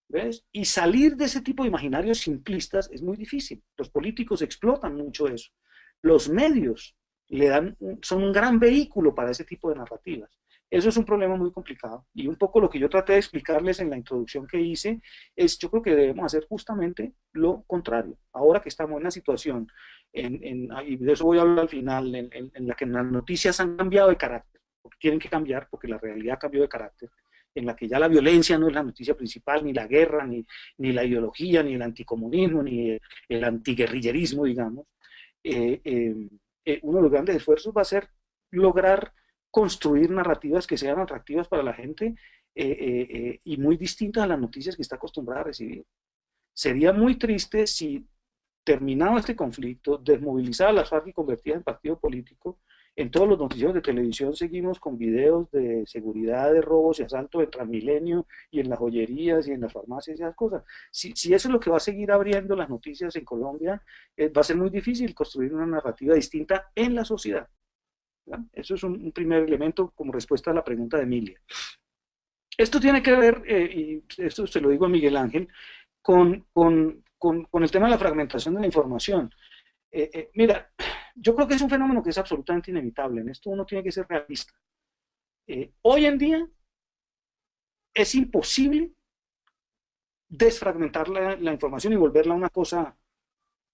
¿Ves? Y salir de ese tipo de imaginarios simplistas es muy difícil. Los políticos explotan mucho eso. Los medios son un gran vehículo para ese tipo de narrativas. Eso es un problema muy complicado. Y un poco lo que yo traté de explicarles en la introducción que hice es, yo creo que debemos hacer justamente lo contrario. Ahora que estamos en una situación, y de eso voy a hablar al final, en la que las noticias han cambiado de carácter, porque tienen que cambiar, porque la realidad cambió de carácter, en la que ya la violencia no es la noticia principal, ni la guerra, ni la ideología, ni el anticomunismo, ni el antiguerrillerismo, digamos. Uno de los grandes esfuerzos va a ser lograr construir narrativas que sean atractivas para la gente y muy distintas a las noticias que está acostumbrada a recibir. Sería muy triste si, terminado este conflicto, desmovilizada las FARC y convertida en partido político, en todos los noticieros de televisión seguimos con videos de seguridad, de robos y asaltos de Transmilenio y en las joyerías y en las farmacias y esas cosas. Si eso es lo que va a seguir abriendo las noticias en Colombia, va a ser muy difícil construir una narrativa distinta en la sociedad. ¿Verdad? Eso es un primer elemento como respuesta a la pregunta de Emilia. Esto tiene que ver, y esto se lo digo a Miguel Ángel, con el tema de la fragmentación de la información. Mira, yo creo que es un fenómeno que es absolutamente inevitable. En esto uno tiene que ser realista. Hoy en día es imposible desfragmentar la información y volverla una cosa,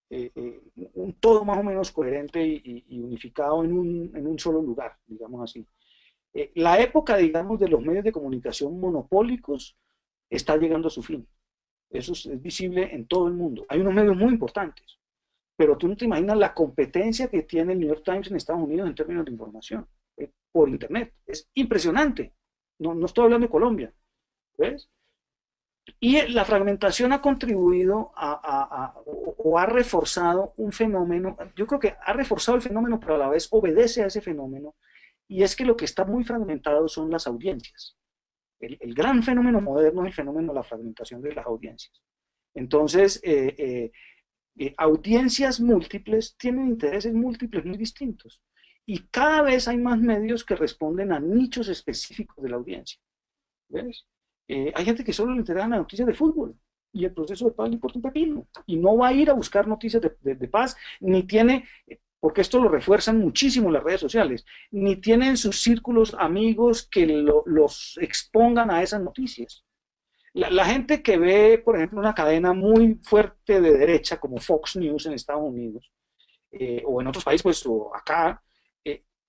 un todo más o menos coherente y unificado en un solo lugar, digamos así. La época, digamos, de los medios de comunicación monopólicos está llegando a su fin. Eso es visible en todo el mundo. Hay unos medios muy importantes, pero tú no te imaginas la competencia que tiene el New York Times en Estados Unidos en términos de información por Internet. Es impresionante. No estoy hablando de Colombia. ¿Ves? Y la fragmentación ha contribuido o ha reforzado un fenómeno, yo creo que ha reforzado el fenómeno, pero a la vez obedece a ese fenómeno, y es que lo que está muy fragmentado son las audiencias. El gran fenómeno moderno es el fenómeno de la fragmentación de las audiencias. Entonces, audiencias múltiples tienen intereses múltiples muy distintos. Y cada vez hay más medios que responden a nichos específicos de la audiencia. ¿Ves? Hay gente que solo le interesan las noticias de fútbol y el proceso de paz le importa un pepino. Y no va a ir a buscar noticias de paz, ni tiene, porque esto lo refuerzan muchísimo las redes sociales, ni tienen sus círculos amigos que los expongan a esas noticias. La gente que ve, por ejemplo, una cadena muy fuerte de derecha como Fox News en Estados Unidos, o en otros países, pues, o acá,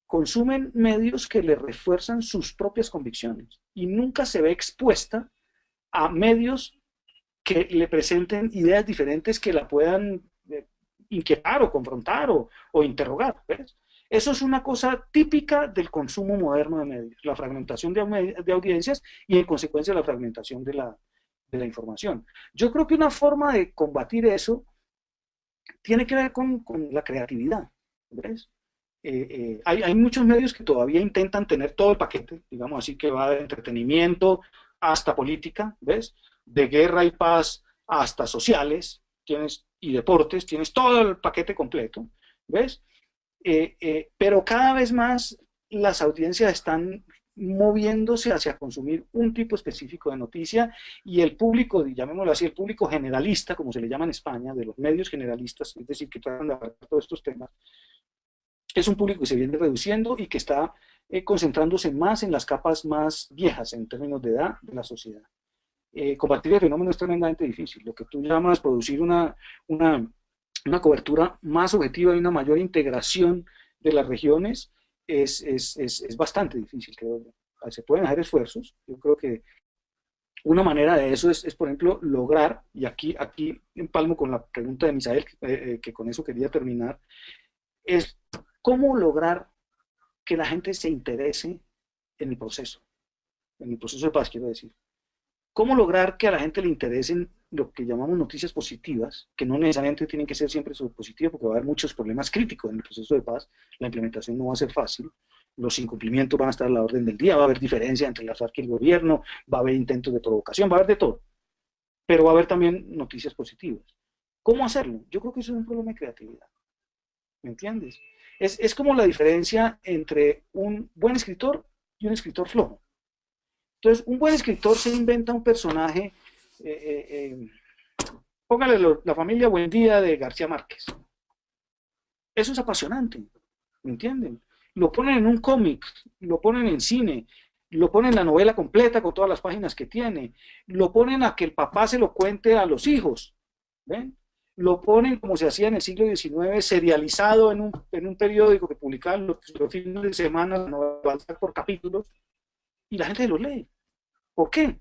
consumen medios que le refuerzan sus propias convicciones y nunca se ve expuesta a medios que le presenten ideas diferentes que la puedan inquietar o confrontar o interrogar. ¿Ves? Eso es una cosa típica del consumo moderno de medios, la fragmentación de audiencias y en consecuencia la fragmentación de la información. Yo creo que una forma de combatir eso tiene que ver con la creatividad. ¿Ves? Hay muchos medios que todavía intentan tener todo el paquete, digamos así, que va de entretenimiento hasta política, ¿ves? De guerra y paz hasta sociales, y deportes, tienes todo el paquete completo, ¿ves? Pero cada vez más las audiencias están moviéndose hacia consumir un tipo específico de noticia y el público, llamémoslo así, el público generalista, como se le llama en España, de los medios generalistas, es decir, que tratan de abarcar todos estos temas, es un público que se viene reduciendo y que está concentrándose más en las capas más viejas en términos de edad de la sociedad. Combatir el fenómeno es tremendamente difícil. Lo que tú llamas producir una cobertura más objetiva y una mayor integración de las regiones es bastante difícil, creo yo. Se pueden hacer esfuerzos. Yo creo que una manera de eso es por ejemplo, lograr, y aquí empalmo con la pregunta de Misael, que con eso quería terminar, es cómo lograr que la gente se interese en el proceso de paz, quiero decir. ¿Cómo lograr que a la gente le interesen lo que llamamos noticias positivas, que no necesariamente tienen que ser siempre sobre positivas, porque va a haber muchos problemas críticos en el proceso de paz, la implementación no va a ser fácil, los incumplimientos van a estar a la orden del día, va a haber diferencia entre las FARC y el gobierno, va a haber intentos de provocación, va a haber de todo, pero va a haber también noticias positivas. ¿Cómo hacerlo? Yo creo que eso es un problema de creatividad, ¿me entiendes? Es como la diferencia entre un buen escritor y un escritor flojo. Entonces, un buen escritor se inventa un personaje, eh, eh, póngale la familia Buendía de García Márquez. Eso es apasionante, ¿me entienden? Lo ponen en un cómic, lo ponen en cine, lo ponen en la novela completa con todas las páginas que tiene, lo ponen a que el papá se lo cuente a los hijos, ¿ven? Lo ponen como se hacía en el siglo XIX, serializado en un periódico que publicaban los fines de semana, la novela por capítulos, y la gente lo lee. ¿Por qué?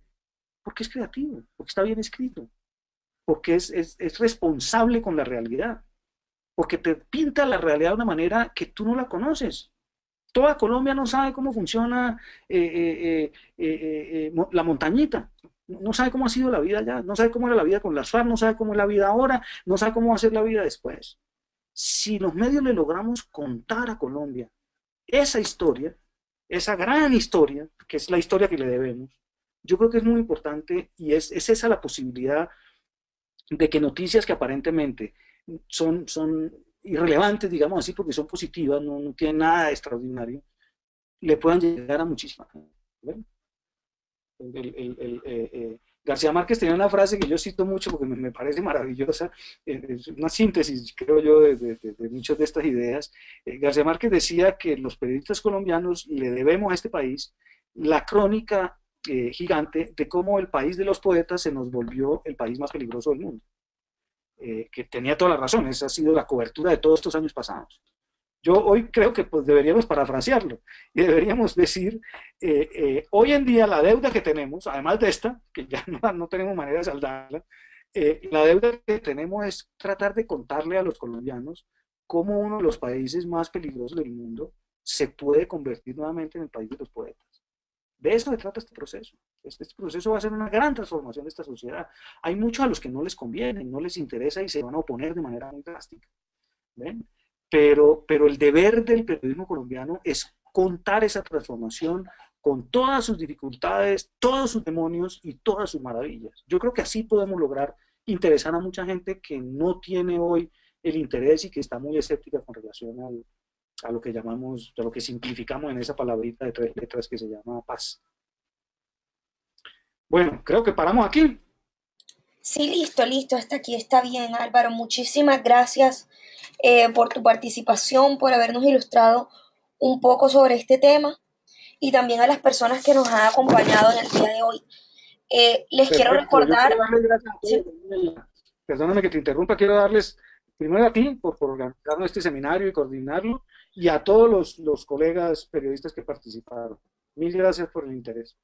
Porque es creativo, porque está bien escrito, porque es responsable con la realidad, porque te pinta la realidad de una manera que tú no la conoces. Toda Colombia no sabe cómo funciona la montañita, no sabe cómo ha sido la vida allá, no sabe cómo era la vida con las FARC, no sabe cómo es la vida ahora, no sabe cómo va a ser la vida después. Si los medios le logramos contar a Colombia esa historia, esa gran historia, que es la historia que le debemos, yo creo que es muy importante y es esa la posibilidad de que noticias que aparentemente son irrelevantes, digamos así, porque son positivas, no tienen nada de extraordinario, le puedan llegar a muchísima gente. ¿Ven? García Márquez tenía una frase que yo cito mucho porque me parece maravillosa, es una síntesis, creo yo, de muchas de estas ideas. García Márquez decía que los periodistas colombianos le debemos a este país la crónica gigante de cómo el país de los poetas se nos volvió el país más peligroso del mundo. Que tenía toda la razón, esa ha sido la cobertura de todos estos años pasados. Yo hoy creo que pues, deberíamos parafrasearlo y deberíamos decir, hoy en día la deuda que tenemos, además de esta, que ya no tenemos manera de saldarla, la deuda que tenemos es tratar de contarle a los colombianos cómo uno de los países más peligrosos del mundo se puede convertir nuevamente en el país de los poetas. De eso se trata este proceso. Este proceso va a ser una gran transformación de esta sociedad. Hay muchos a los que no les conviene, no les interesa y se van a oponer de manera muy drástica. ¿Ven? Pero el deber del periodismo colombiano es contar esa transformación con todas sus dificultades, todos sus demonios y todas sus maravillas. Yo creo que así podemos lograr interesar a mucha gente que no tiene hoy el interés y que está muy escéptica con relación a lo que llamamos, a lo que simplificamos en esa palabrita de 3 letras que se llama paz. Bueno, creo que paramos aquí. Sí, listo, listo, hasta aquí está bien, Álvaro. Muchísimas gracias por tu participación, por habernos ilustrado un poco sobre este tema y también a las personas que nos han acompañado en el día de hoy. Les quiero Perfecto, yo recordar, quiero darles gracias a sí, todos. Perdóname que te interrumpa, quiero darles primero a ti por organizarnos este seminario y coordinarlo, y a todos los colegas periodistas que participaron. Mil gracias por el interés.